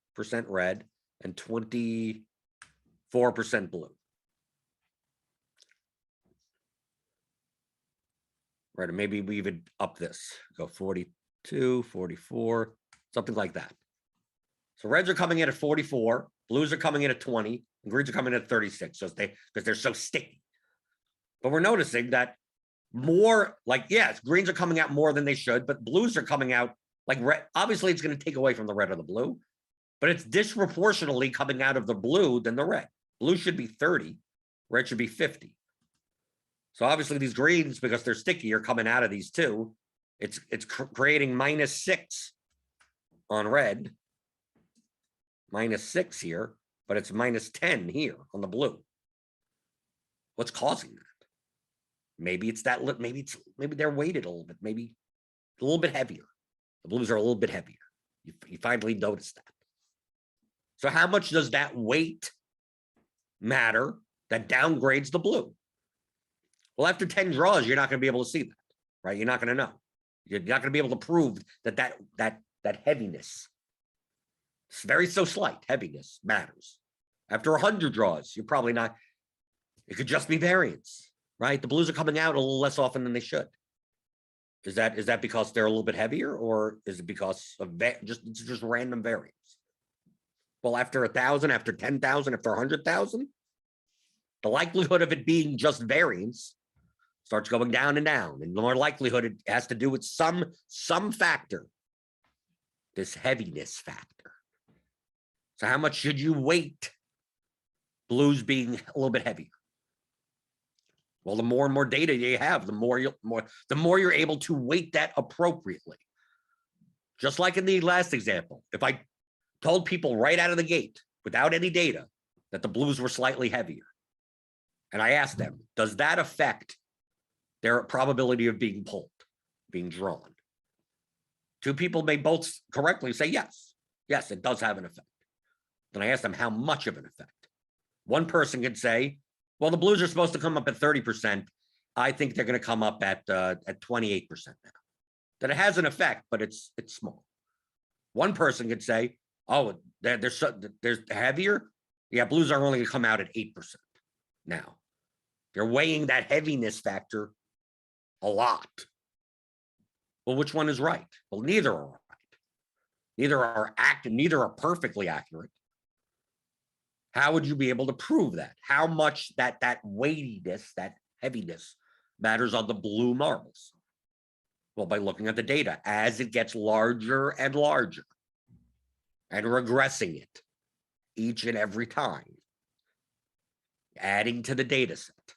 red and 24% blue. Right, or maybe we even up this, go 42, 44, something like that. So reds are coming in at 44, blues are coming in at 20, and greens are coming in at 36, so because they're so sticky. But we're noticing that more, like, yes, greens are coming out more than they should, but blues are coming out like red. Obviously, it's going to take away from the red or the blue, but it's disproportionately coming out of the blue than the red. Blue should be 30, red should be 50. So obviously these greens, because they're sticky, are coming out of these two. It's creating -6 on red, -6 here, but it's -10 here on the blue. What's causing that? Maybe it's that. Maybe they're weighted a little bit. Maybe a little bit heavier. The blues are a little bit heavier. You finally notice that. So how much does that weight matter that downgrades the blue? Well, after 10 draws, you're not going to be able to see that, right? You're not going to know. You're not going to be able to prove that heaviness, it's very so slight heaviness matters. After 100 draws, you're probably not. It could just be variance, right? The blues are coming out a little less often than they should. Is that because they're a little bit heavier, or is it because of just random variance? Well, after 1,000, after 10,000, after 100,000, the likelihood of it being just variance starts going down and down, and the more likelihood it has to do with some factor, this heaviness factor. So how much should you weight blues being a little bit heavier? Well, the more and more data you have, the more you're able to weight that appropriately. Just like in the last example, if I told people right out of the gate, without any data, that the blues were slightly heavier, and I asked them, does that affect their probability of being pulled, being drawn? Two people may both correctly say yes. Yes, it does have an effect. Then I asked them how much of an effect. One person could say, well, the blues are supposed to come up at 30%. I think they're going to come up at 28% now. That it has an effect, but it's small. One person could say, oh, there's heavier. Yeah, blues are only going to come out at 8% now. They're weighing that heaviness factor a lot. Well, which one is right? Well, neither are right. Neither are perfectly accurate. How would you be able to prove that? How much that weightiness, that heaviness matters on the blue marbles? Well, by looking at the data as it gets larger and larger and regressing it each and every time, adding to the data set.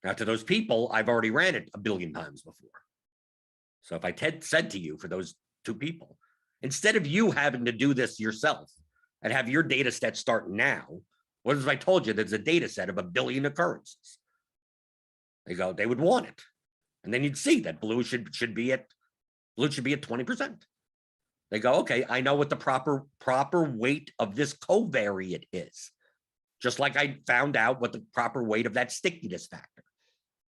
Now, to those people, I've already ran it 1 billion times before. So if I said to you, for those two people, instead of you having to do this yourself and have your data set start now, what if I told you there's a data set of 1 billion occurrences? They would want it. And then you'd see that blue should be at 20%. They go, okay, I know what the proper weight of this covariate is. Just like I found out what the proper weight of that stickiness factor.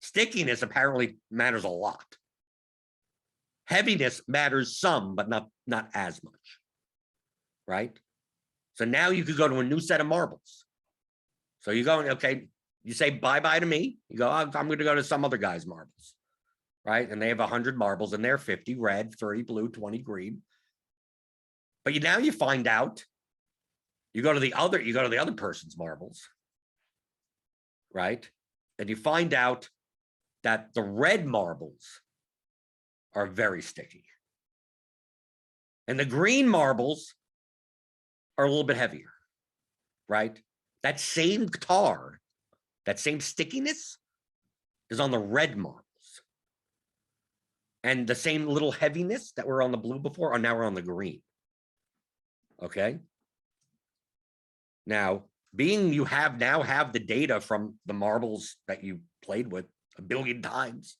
Stickiness apparently matters a lot. Heaviness matters some, but not as much, right? So now you could go to a new set of marbles. So you go, okay, You say bye-bye to me. You go, I'm going to go to some other guy's marbles, right? And they have 100 marbles and they're 50 red, 30 blue, 20 green. But now you find out, you go to the other person's marbles, right? And you find out that the red marbles are very sticky. And the green marbles are a little bit heavier, right? That same tar, that same stickiness is on the red marbles. And the same little heaviness that were on the blue before are now we're on the green. Okay. Now, being you have the data from the marbles that you played with a billion times,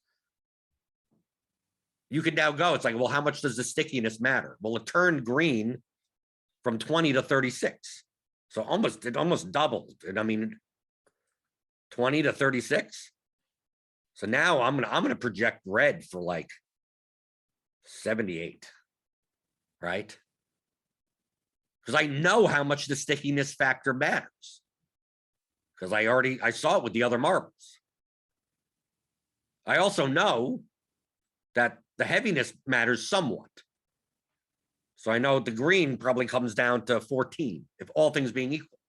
you can now go, it's like, well, how much does the stickiness matter? Well, it turned green from 20 to 36. So it almost doubled. And I mean, 20 to 36. So now I'm gonna project red for like 78, right? Because I know how much the stickiness factor matters. Because I saw it with the other marbles. I also know that the heaviness matters somewhat. So I know the green probably comes down to 14, if all things being equal.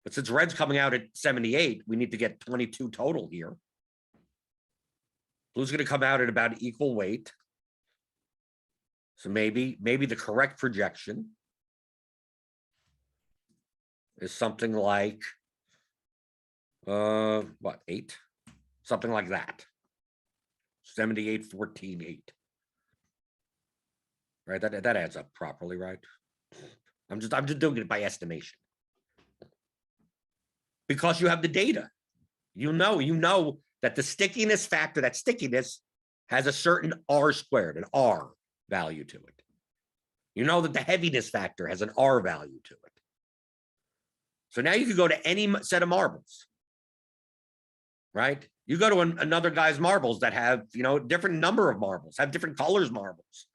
But since red's coming out at 78, we need to get 22 total here. Blue's going to come out at about equal weight. So maybe the correct projection is something like, 8? Something like that. 78, 14, 8. Right, that adds up properly, right? I'm just doing it by estimation. Because you have the data. You know that the stickiness factor, that stickiness has a certain R squared, an R value to it. You know that the heaviness factor has an R value to it. So now you can go to any set of marbles, right? You go to another guy's marbles that have, different number of marbles, have different colors marbles,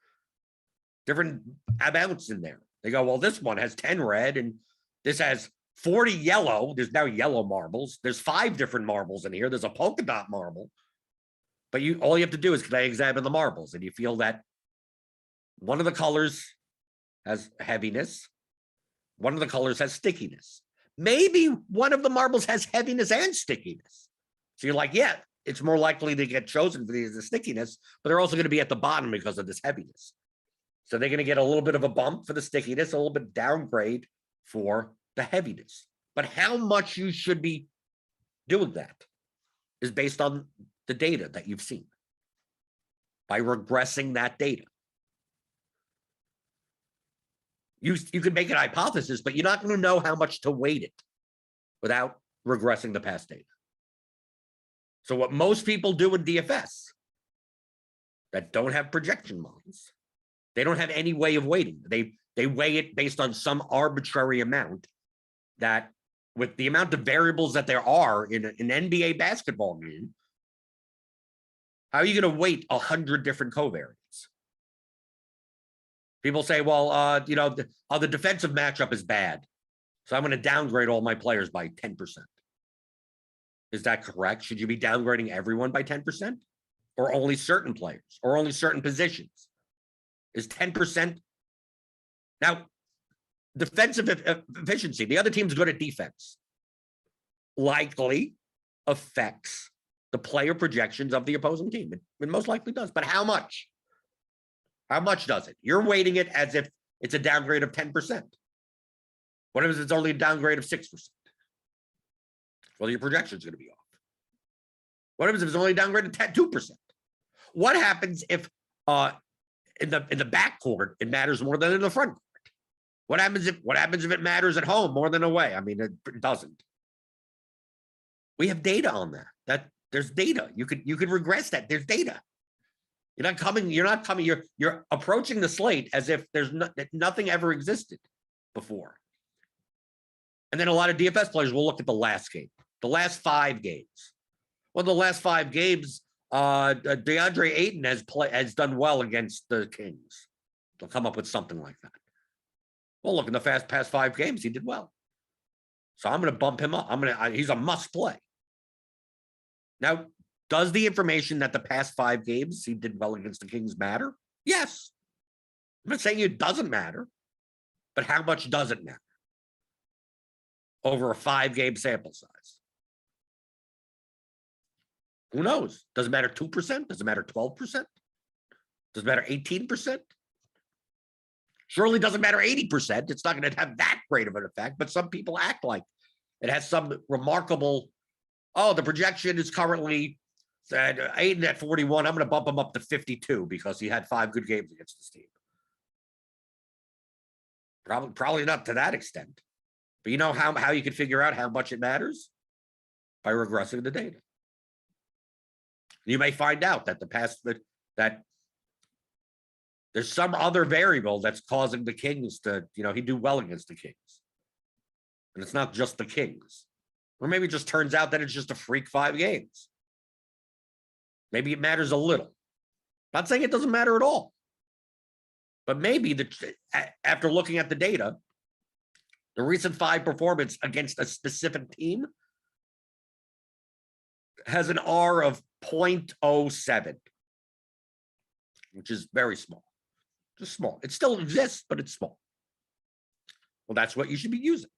different amounts in there. They go, well, this one has 10 red and this has 40 yellow. There's now yellow marbles. There's 5 different marbles in here. There's a polka dot marble. But all you have to do is examine the marbles and you feel that one of the colors has heaviness. One of the colors has stickiness. Maybe one of the marbles has heaviness and stickiness. So you're like, yeah, it's more likely to get chosen for the stickiness, but they're also going to be at the bottom because of this heaviness. So they're going to get a little bit of a bump for the stickiness, a little bit downgrade for the heaviness. But how much you should be doing that is based on the data that you've seen. By regressing that data. You can make an hypothesis, but you're not going to know how much to weight it without regressing the past data. So what most people do in DFS that don't have projection models, they don't have any way of weighting. They weigh it based on some arbitrary amount that with the amount of variables that there are in an NBA basketball game, how are you going to weight 100 different covariates? People say, well, the defensive matchup is bad, so I'm going to downgrade all my players by 10%. Is that correct? Should you be downgrading everyone by 10%? Or only certain players? Or only certain positions? Is 10%? Now, defensive efficiency, the other team's good at defense, likely affects the player projections of the opposing team. It most likely does. But how much? How much does it? You're weighting it as if it's a downgrade of 10%. What if it's only a downgrade of 6%? Well, your projection is going to be off. What if it's only a downgrade of 2%? What happens if in the backcourt it matters more than in the front court? What happens if it matters at home more than away? I mean, it doesn't. We have data on that. That there's data. You could regress that. There's data. You're approaching the slate as if there's nothing ever existed before. And then a lot of DFS players will look at the last game, the last 5 games. Well, the last 5 games, DeAndre Ayton has done well against the Kings. They'll come up with something like that. Well, look, in the past 5 games, he did well. So I'm going to bump him up. He's a must play. Now, does the information that the past 5 games he did well against the Kings matter? Yes. I'm not saying it doesn't matter, but how much does it matter over a 5-game sample size? Who knows? Does it matter 2%? Does it matter 12%? Does it matter 18%? Surely doesn't matter 80%. It's not going to have that great of an effect, but some people act like it has some remarkable, oh, the projection is currently Aiden at 41. I'm going to bump him up to 52 because he had 5 good games against this team. Probably not to that extent. But you know how you can figure out how much it matters? By regressing the data. You may find out that that there's some other variable that's causing the Kings to, he do well against the Kings. And it's not just the Kings. Or maybe it just turns out that it's just a freak 5 games. Maybe it matters a little. Not saying it doesn't matter at all. But maybe after looking at the data, the recent 5 performance against a specific team has an R of 0.07, which is very small. Just small. It still exists, but it's small. Well, that's what you should be using.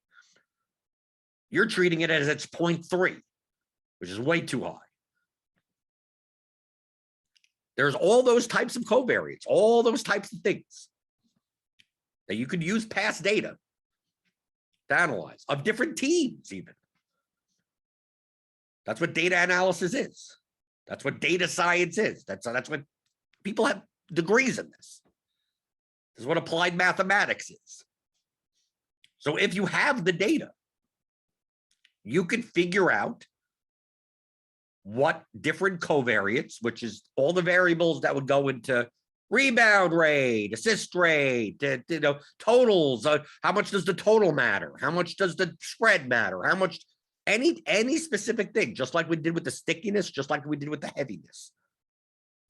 You're treating it as it's 0.3, which is way too high. There's all those types of covariates, all those types of things that you could use past data to analyze of different teams even. That's what data analysis is. That's what data science is. That's what people have degrees in this. This is what applied mathematics is. So if you have the data, you can figure out what different covariates, which is all the variables that would go into rebound rate, assist rate, totals. How much does the total matter? How much does the spread matter? How much, any specific thing, just like we did with the stickiness, just like we did with the heaviness.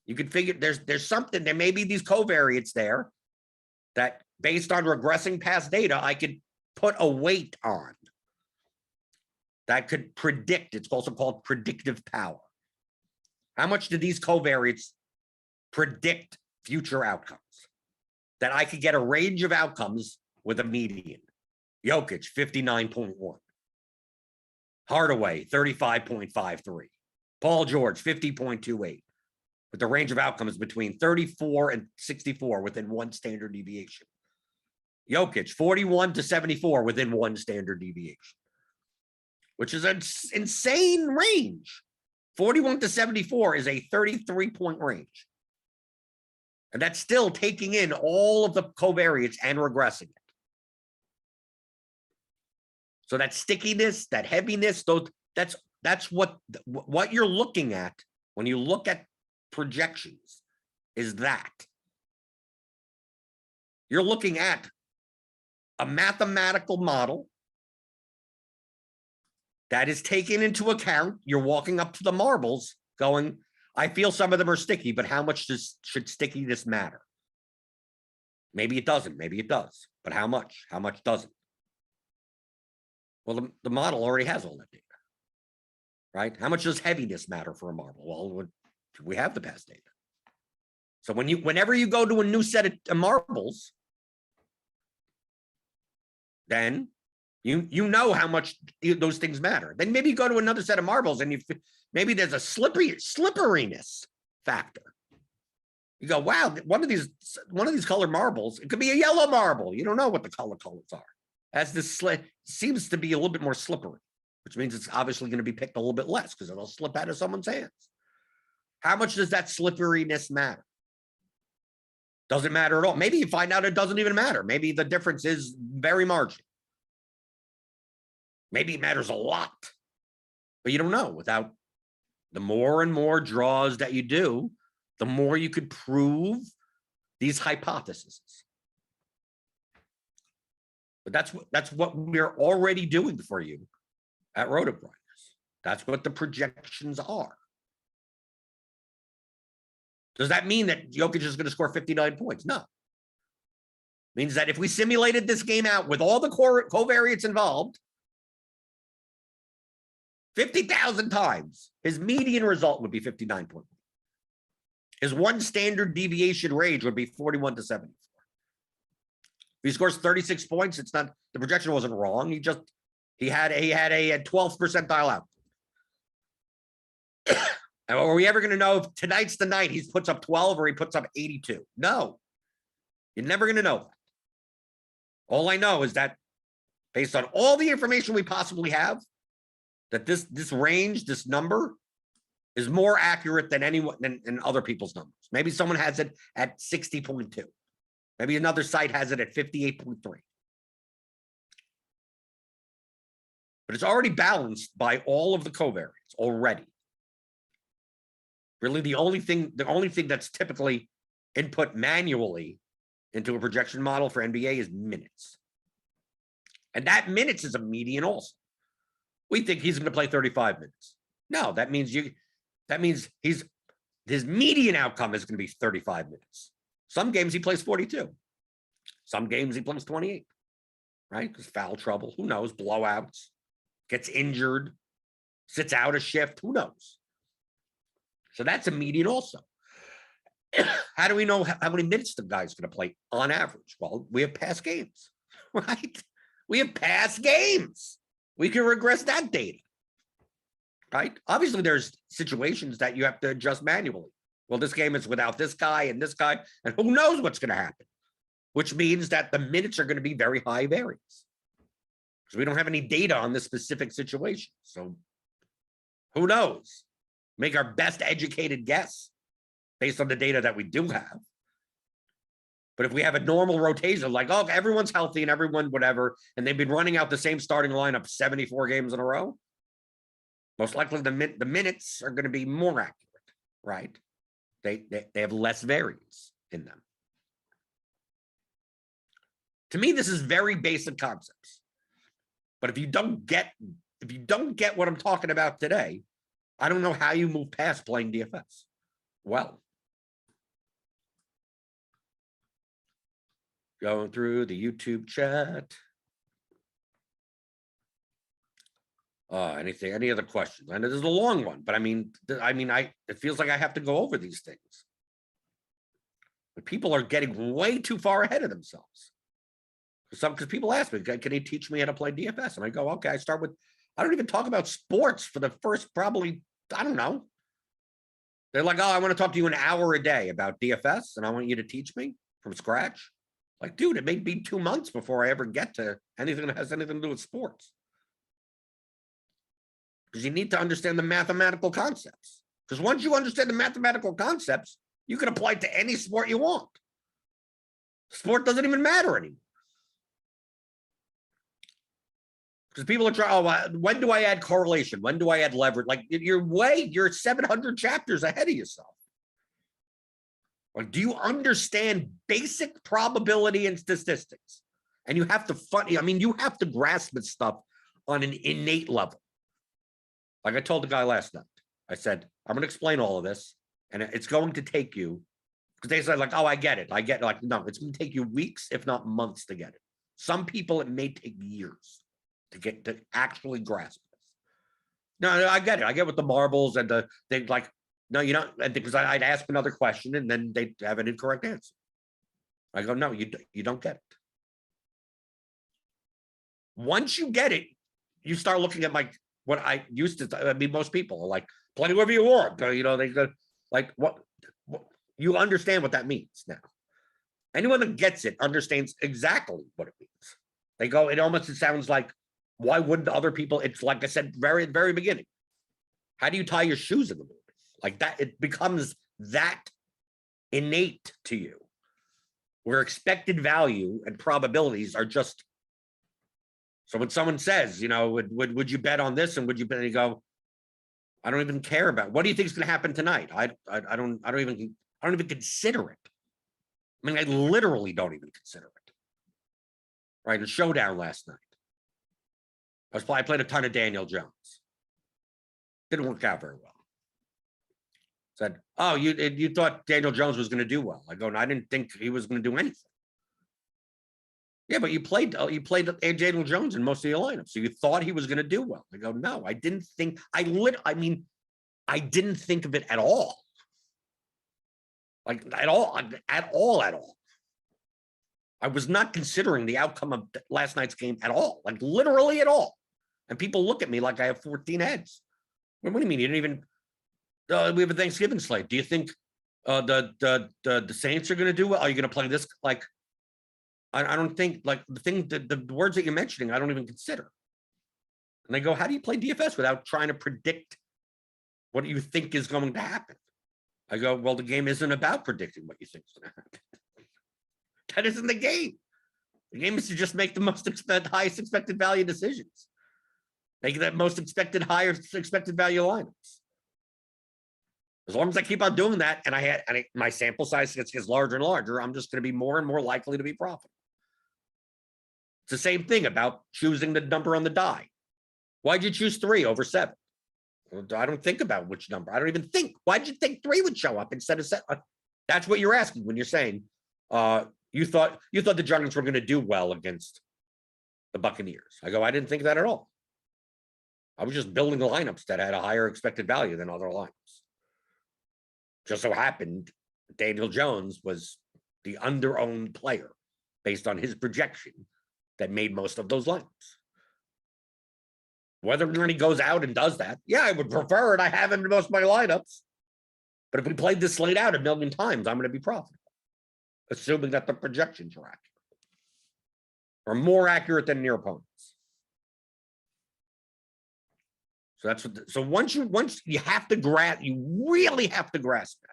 You can figure there's something, there may be these covariates there that based on regressing past data, I could put a weight on. That could predict, it's also called predictive power. How much do these covariates predict future outcomes? That I could get a range of outcomes with a median. Jokic, 59.1. Hardaway, 35.53. Paul George, 50.28. With the range of outcomes between 34 and 64 within 1 standard deviation. Jokic, 41 to 74 within 1 standard deviation. Which is an insane range. 41 to 74 is a 33-point range. And that's still taking in all of the covariates and regressing it. So that stickiness, that heaviness, that's what you're looking at when you look at projections is that. You're looking at a mathematical model that is taken into account. You're walking up to the marbles going, I feel some of them are sticky, but how much should stickiness matter? Maybe it doesn't. Maybe it does. But how much? How much doesn't? Well, the model already has all that data, right? How much does heaviness matter for a marble? Well, we have the past data. So whenever you go to a new set of marbles, then you know how much those things matter. Then maybe you go to another set of marbles and maybe there's a slipperiness factor. You go, wow, one of these colored marbles, it could be a yellow marble. You don't know what the colors are. As this seems to be a little bit more slippery, which means it's obviously going to be picked a little bit less because it'll slip out of someone's hands. How much does that slipperiness matter? Doesn't matter at all. Maybe you find out it doesn't even matter. Maybe the difference is very marginal. Maybe it matters a lot, but you don't know. Without the more and more draws that you do, the more you could prove these hypotheses. But that's what we're already doing for you at RotoGrinders. That's what the projections are. Does that mean that Jokic is going to score 59 points? No. It means that if we simulated this game out with all the covariates involved, 50,000 times, his median result would be 59.1. His one standard deviation range would be 41 to 74. If he scores 36 points, it's not, the projection wasn't wrong. He had a 12th percentile out. And are we ever going to know if tonight's the night he puts up 12 or he puts up 82? No. You're never going to know that. All I know is that based on all the information we possibly have, that this range, this number, is more accurate than anyone than other people's numbers. Maybe someone has it at 60.2. Maybe another site has it at 58.3. But it's already balanced by all of the covariates already. Really, the only thing that's typically input manually into a projection model for NBA is minutes. And that minutes is a median also. We think he's going to play 35 minutes. No, that means his median outcome is going to be 35 minutes. Some games he plays 42. Some games he plays 28. Right? Because foul trouble. Who knows? Blowouts. Gets injured. Sits out a shift. Who knows? So that's a median also. How do we know how many minutes the guy's going to play on average? Well, we have past games, right? We have past games. We can regress that data, right? Obviously, there's situations that you have to adjust manually. Well, this game is without this guy, and who knows what's going to happen, which means that the minutes are going to be very high variance because we don't have any data on this specific situation. So who knows? Make our best educated guess based on the data that we do have. But if we have a normal rotation, like, oh, everyone's healthy and everyone whatever, and they've been running out the same starting lineup 74 games in a row, most likely the minutes are going to be more accurate, right? They have less variance in them. To me, this is very basic concepts. But if you don't get what I'm talking about today, I don't know how you move past playing DFS. Well, going through the YouTube chat. Any other questions? I know this is a long one, but it feels like I have to go over these things. But people are getting way too far ahead of themselves. Because people ask me, can you teach me how to play DFS? And I go, okay, I don't even talk about sports for the first probably, I don't know. They're like, oh, I want to talk to you an hour a day about DFS, and I want you to teach me from scratch. Like, dude, it may be 2 months before I ever get to anything that has anything to do with sports. Because you need to understand the mathematical concepts. Because once you understand the mathematical concepts, you can apply it to any sport you want. Sport doesn't even matter anymore. Because people are trying, when do I add correlation? When do I add leverage? Like, you're 700 chapters ahead of yourself. Like, do you understand basic probability and statistics? And you have you have to grasp this stuff on an innate level. Like I told the guy last night, I said, I'm going to explain all of this, and it's going to take you, because they said, like, oh, I get it. Like, no, it's going to take you weeks, if not months, to get it. Some people, it may take years to actually grasp this. No, I get it. I get with the marbles and they like, no, you don't, because I'd ask another question and then they'd have an incorrect answer. I go, no, you don't get it. Once you get it, you start looking at what I used to, most people are like, play whatever you want. They go, like, what you understand what that means now. Anyone that gets it understands exactly what it means. They go, it sounds like, why wouldn't other people? It's like I said, very, very beginning. How do you tie your shoes in the movie? Like that, it becomes that innate to you, where expected value and probabilities are just. So when someone says, would you bet on this, and would you bet? And you go, I don't even care about. What do you think is going to happen tonight? I don't even consider it. I mean, I literally don't even consider it. Right, a showdown last night. I played a ton of Daniel Jones. Didn't work out very well. Said, oh, you thought Daniel Jones was going to do well. I go, no, I didn't think he was going to do anything. Yeah, but you played Daniel Jones in most of your lineup, so you thought he was going to do well. I go, no, I didn't think. I didn't think of it at all. Like at all. I was not considering the outcome of last night's game at all, like literally at all. And people look at me like I have 14 heads. What do you mean? You didn't even? We have a Thanksgiving slate. Do you think the Saints are going to do well? Are you going to play this? Like, I don't think like the words that you're mentioning, I don't even consider. And they go, how do you play DFS without trying to predict what you think is going to happen? I go, well, the game isn't about predicting what you think is going to happen. That isn't the game. The game is to just make the highest expected value decisions. Make that most highest expected value lineups. As long as I keep on doing that, and my sample size gets larger and larger, I'm just going to be more and more likely to be profitable. It's the same thing about choosing the number on the die. Why'd you choose 3 over 7? Well, I don't think about which number. I don't even think. Why'd you think 3 would show up instead of 7? That's what you're asking when you're saying you thought the Giants were going to do well against the Buccaneers. I go, I didn't think that at all. I was just building the lineups that had a higher expected value than other lineups. Just so happened Daniel Jones was the under-owned player based on his projection that made most of those lineups. Whether or not he goes out and does that, yeah, I would prefer it. I have him in most of my lineups. But if we played this slate out 1,000,000 times, I'm going to be profitable, assuming that the projections are accurate, or more accurate than your opponents. So that's what. So once you have to grasp, you really have to grasp that.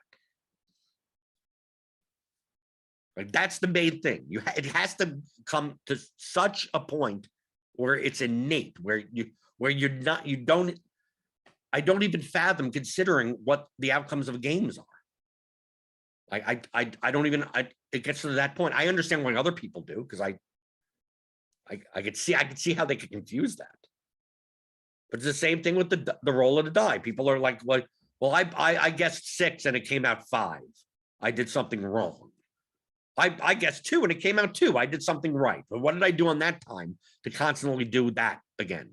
Like that's the main thing. It has to come to such a point where it's innate, where I don't even fathom considering what the outcomes of games are. I don't even. It gets to that point. I understand why other people do because I could see how they could confuse that. But it's the same thing with the roll of the die. People are like, well, I guessed 6 and it came out 5. I did something wrong. I guessed 2 and it came out 2. I did something right. But what did I do on that time to constantly do that again?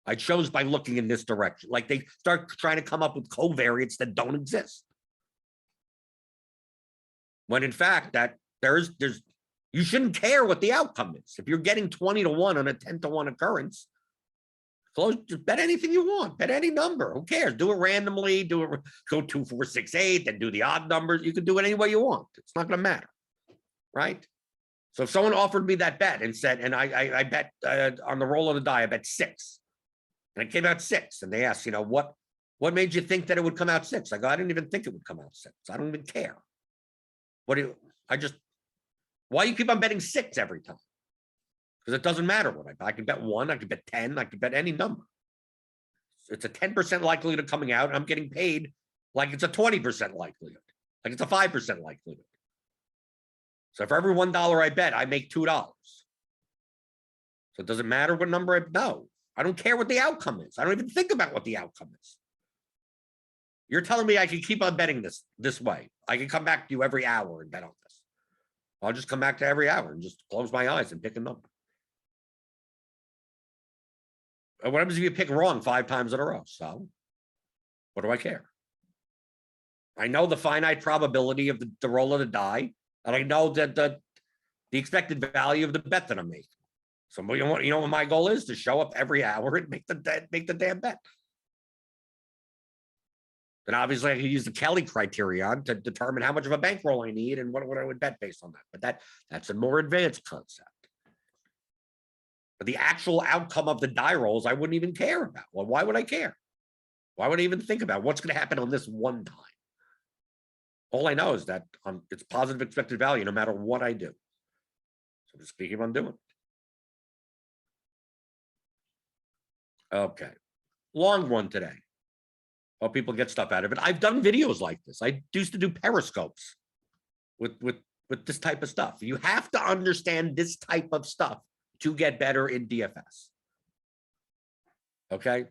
I chose by looking in this direction. Like they start trying to come up with covariates that don't exist. When in fact that there's you shouldn't care what the outcome is. If you're getting 20 to 1 on a 10 to 1 occurrence, just bet anything you want. Bet any number. Who cares? Do it randomly. Do it. Go 2, 4, 6, 8. Then do the odd numbers. You can do it any way you want. It's not going to matter, right? So if someone offered me that bet and said, and I bet on the roll of the die, I bet 6, and it came out 6, and they asked, what made you think that it would come out 6? I go, I didn't even think it would come out 6. I don't even care. Why you keep on betting 6 every time? Because it doesn't matter what I bet. I can bet 1, I can bet 10, I can bet any number. It's a 10% likelihood of coming out, and I'm getting paid like it's a 20% likelihood, like it's a 5% likelihood. So for every $1 I bet, I make $2. So it doesn't matter what number I don't care what the outcome is. I don't even think about what the outcome is. You're telling me I can keep on betting this way. I can come back to you every hour and bet on this. I'll just come back to every hour and just close my eyes and pick a number. What happens if you pick wrong 5 times in a row? So what do I care? I know the finite probability of the roll of the die, and I know that the expected value of the bet that I'm making. So you know what my goal is? To show up every hour and make the damn bet. Then obviously I can use the Kelly criterion to determine how much of a bankroll I need and what I would bet based on that. But that's a more advanced concept. But the actual outcome of the die rolls, I wouldn't even care about. Well, why would I care? Why would I even think about what's going to happen on this one time? All I know is that it's positive expected value no matter what I do. So just keep on doing it. Okay. Long one today. Hope people get stuff out of it. I've done videos like this. I used to do periscopes with this type of stuff. You have to understand this type of stuff to get better in DFS. Okay.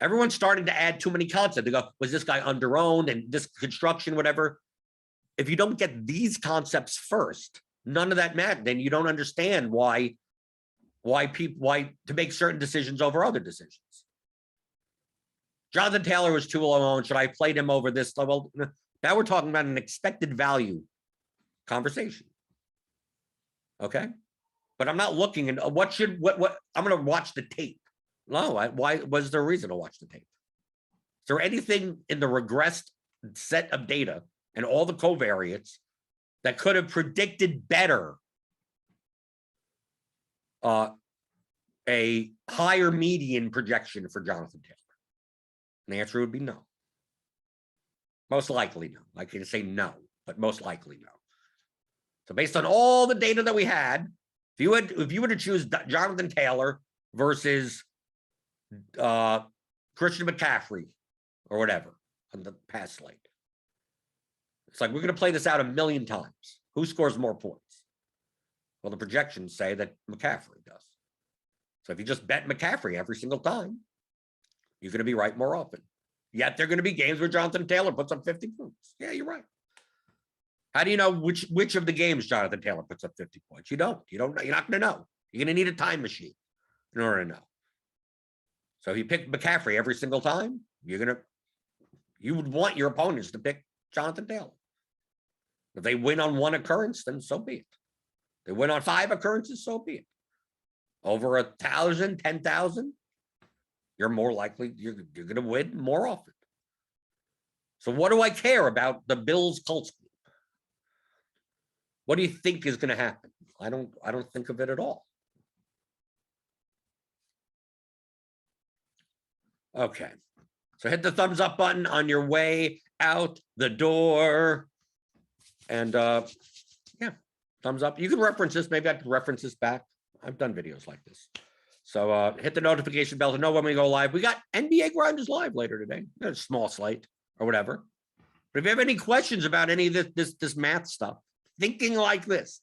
Everyone's starting to add too many concepts. They go, was this guy underowned and this construction, whatever. If you don't get these concepts first, none of that matters. Then you don't understand why to make certain decisions over other decisions. Jonathan Taylor was too alone. Should I have played him over this level? Now we're talking about an expected value conversation. Okay. But I'm not looking at what I'm going to watch the tape. No, why was there a reason to watch the tape? Is there anything in the regressed set of data and all the covariates that could have predicted better a higher median projection for Jonathan Taylor? And the answer would be no. Most likely no. I can say no, but most likely no. So based on all the data that we had, if you were to choose Jonathan Taylor versus Christian McCaffrey or whatever on the pass slate, it's like we're going to play this out a million times. Who scores more points? Well, the projections say that McCaffrey does. So if you just bet McCaffrey every single time, you're going to be right more often. Yet there are going to be games where Jonathan Taylor puts up 50 points. Yeah, you're right. How do you know which of the games Jonathan Taylor puts up 50 points? You don't. You're not going to know. You're going to need a time machine in order to know. So if you pick McCaffrey every single time, you would want your opponents to pick Jonathan Taylor. If they win on one occurrence, then so be it. They win on 5 occurrences, so be it. Over 1,000, 10,000, you're more likely, you're going to win more often. So what do I care about the Bills-Colts game? What do you think is going to happen? I don't think of it at all. Okay. So hit the thumbs up button on your way out the door. And yeah, thumbs up. You can reference this. Maybe I could reference this back. I've done videos like this. So hit the notification bell to know when we go live. We got NBA Grinders live later today. A small slate or whatever. But if you have any questions about any of this math stuff, thinking like this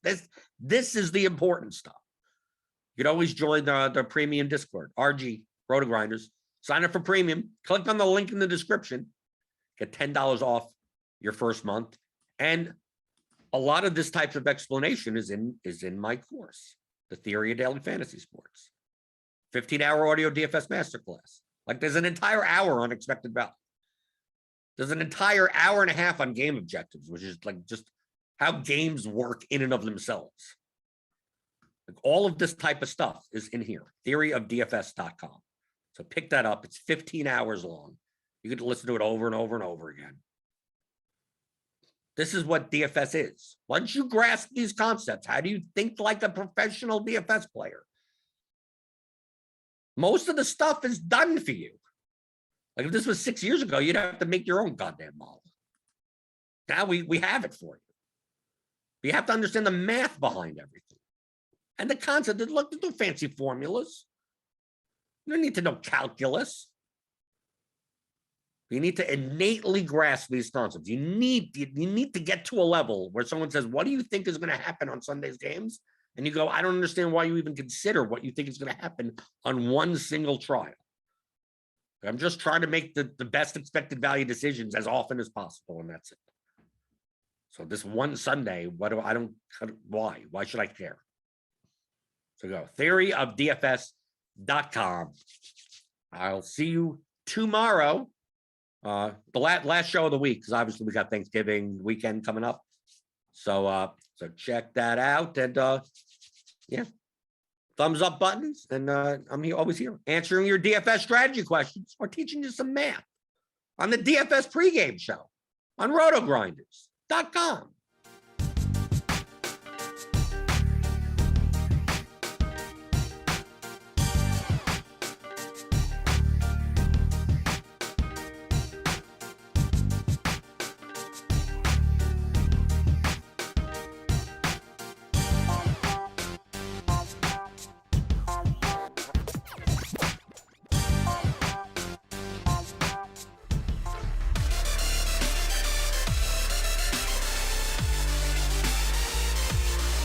is the important stuff. You can always join the premium Discord, RG, RotoGrinders. Sign up for premium. Click on the link in the description. Get $10 off your first month. And a lot of this type of explanation is in my course, The Theory of Daily Fantasy Sports. 15-hour audio DFS masterclass. Like there's an entire hour on expected value. There's an entire hour and a half on game objectives, which is like just how games work in and of themselves. Like all of this type of stuff is in here. Theoryofdfs.com. So pick that up. It's 15 hours long. You get to listen to it over and over and over again. This is what DFS is. Once you grasp these concepts, how do you think like a professional DFS player? Most of the stuff is done for you. Like if this was 6 years ago, you'd have to make your own goddamn model. Now we have it for you. But you have to understand the math behind everything. And the concept is, look, there's no fancy formulas. You don't need to know calculus. You need to innately grasp these concepts. You need to get to a level where someone says, what do you think is going to happen on Sunday's games? And you go, I don't understand why you even consider what you think is going to happen on one single trial. I'm just trying to make the best expected value decisions as often as possible, and that's it. So this one Sunday, why? Why should I care? So go, theoryofdfs.com. I'll see you tomorrow. The last show of the week, because obviously we got Thanksgiving weekend coming up. So check that out. And yeah, thumbs up buttons. And I'm always here answering your DFS strategy questions or teaching you some math on the DFS pregame show on RotoGrinders.com.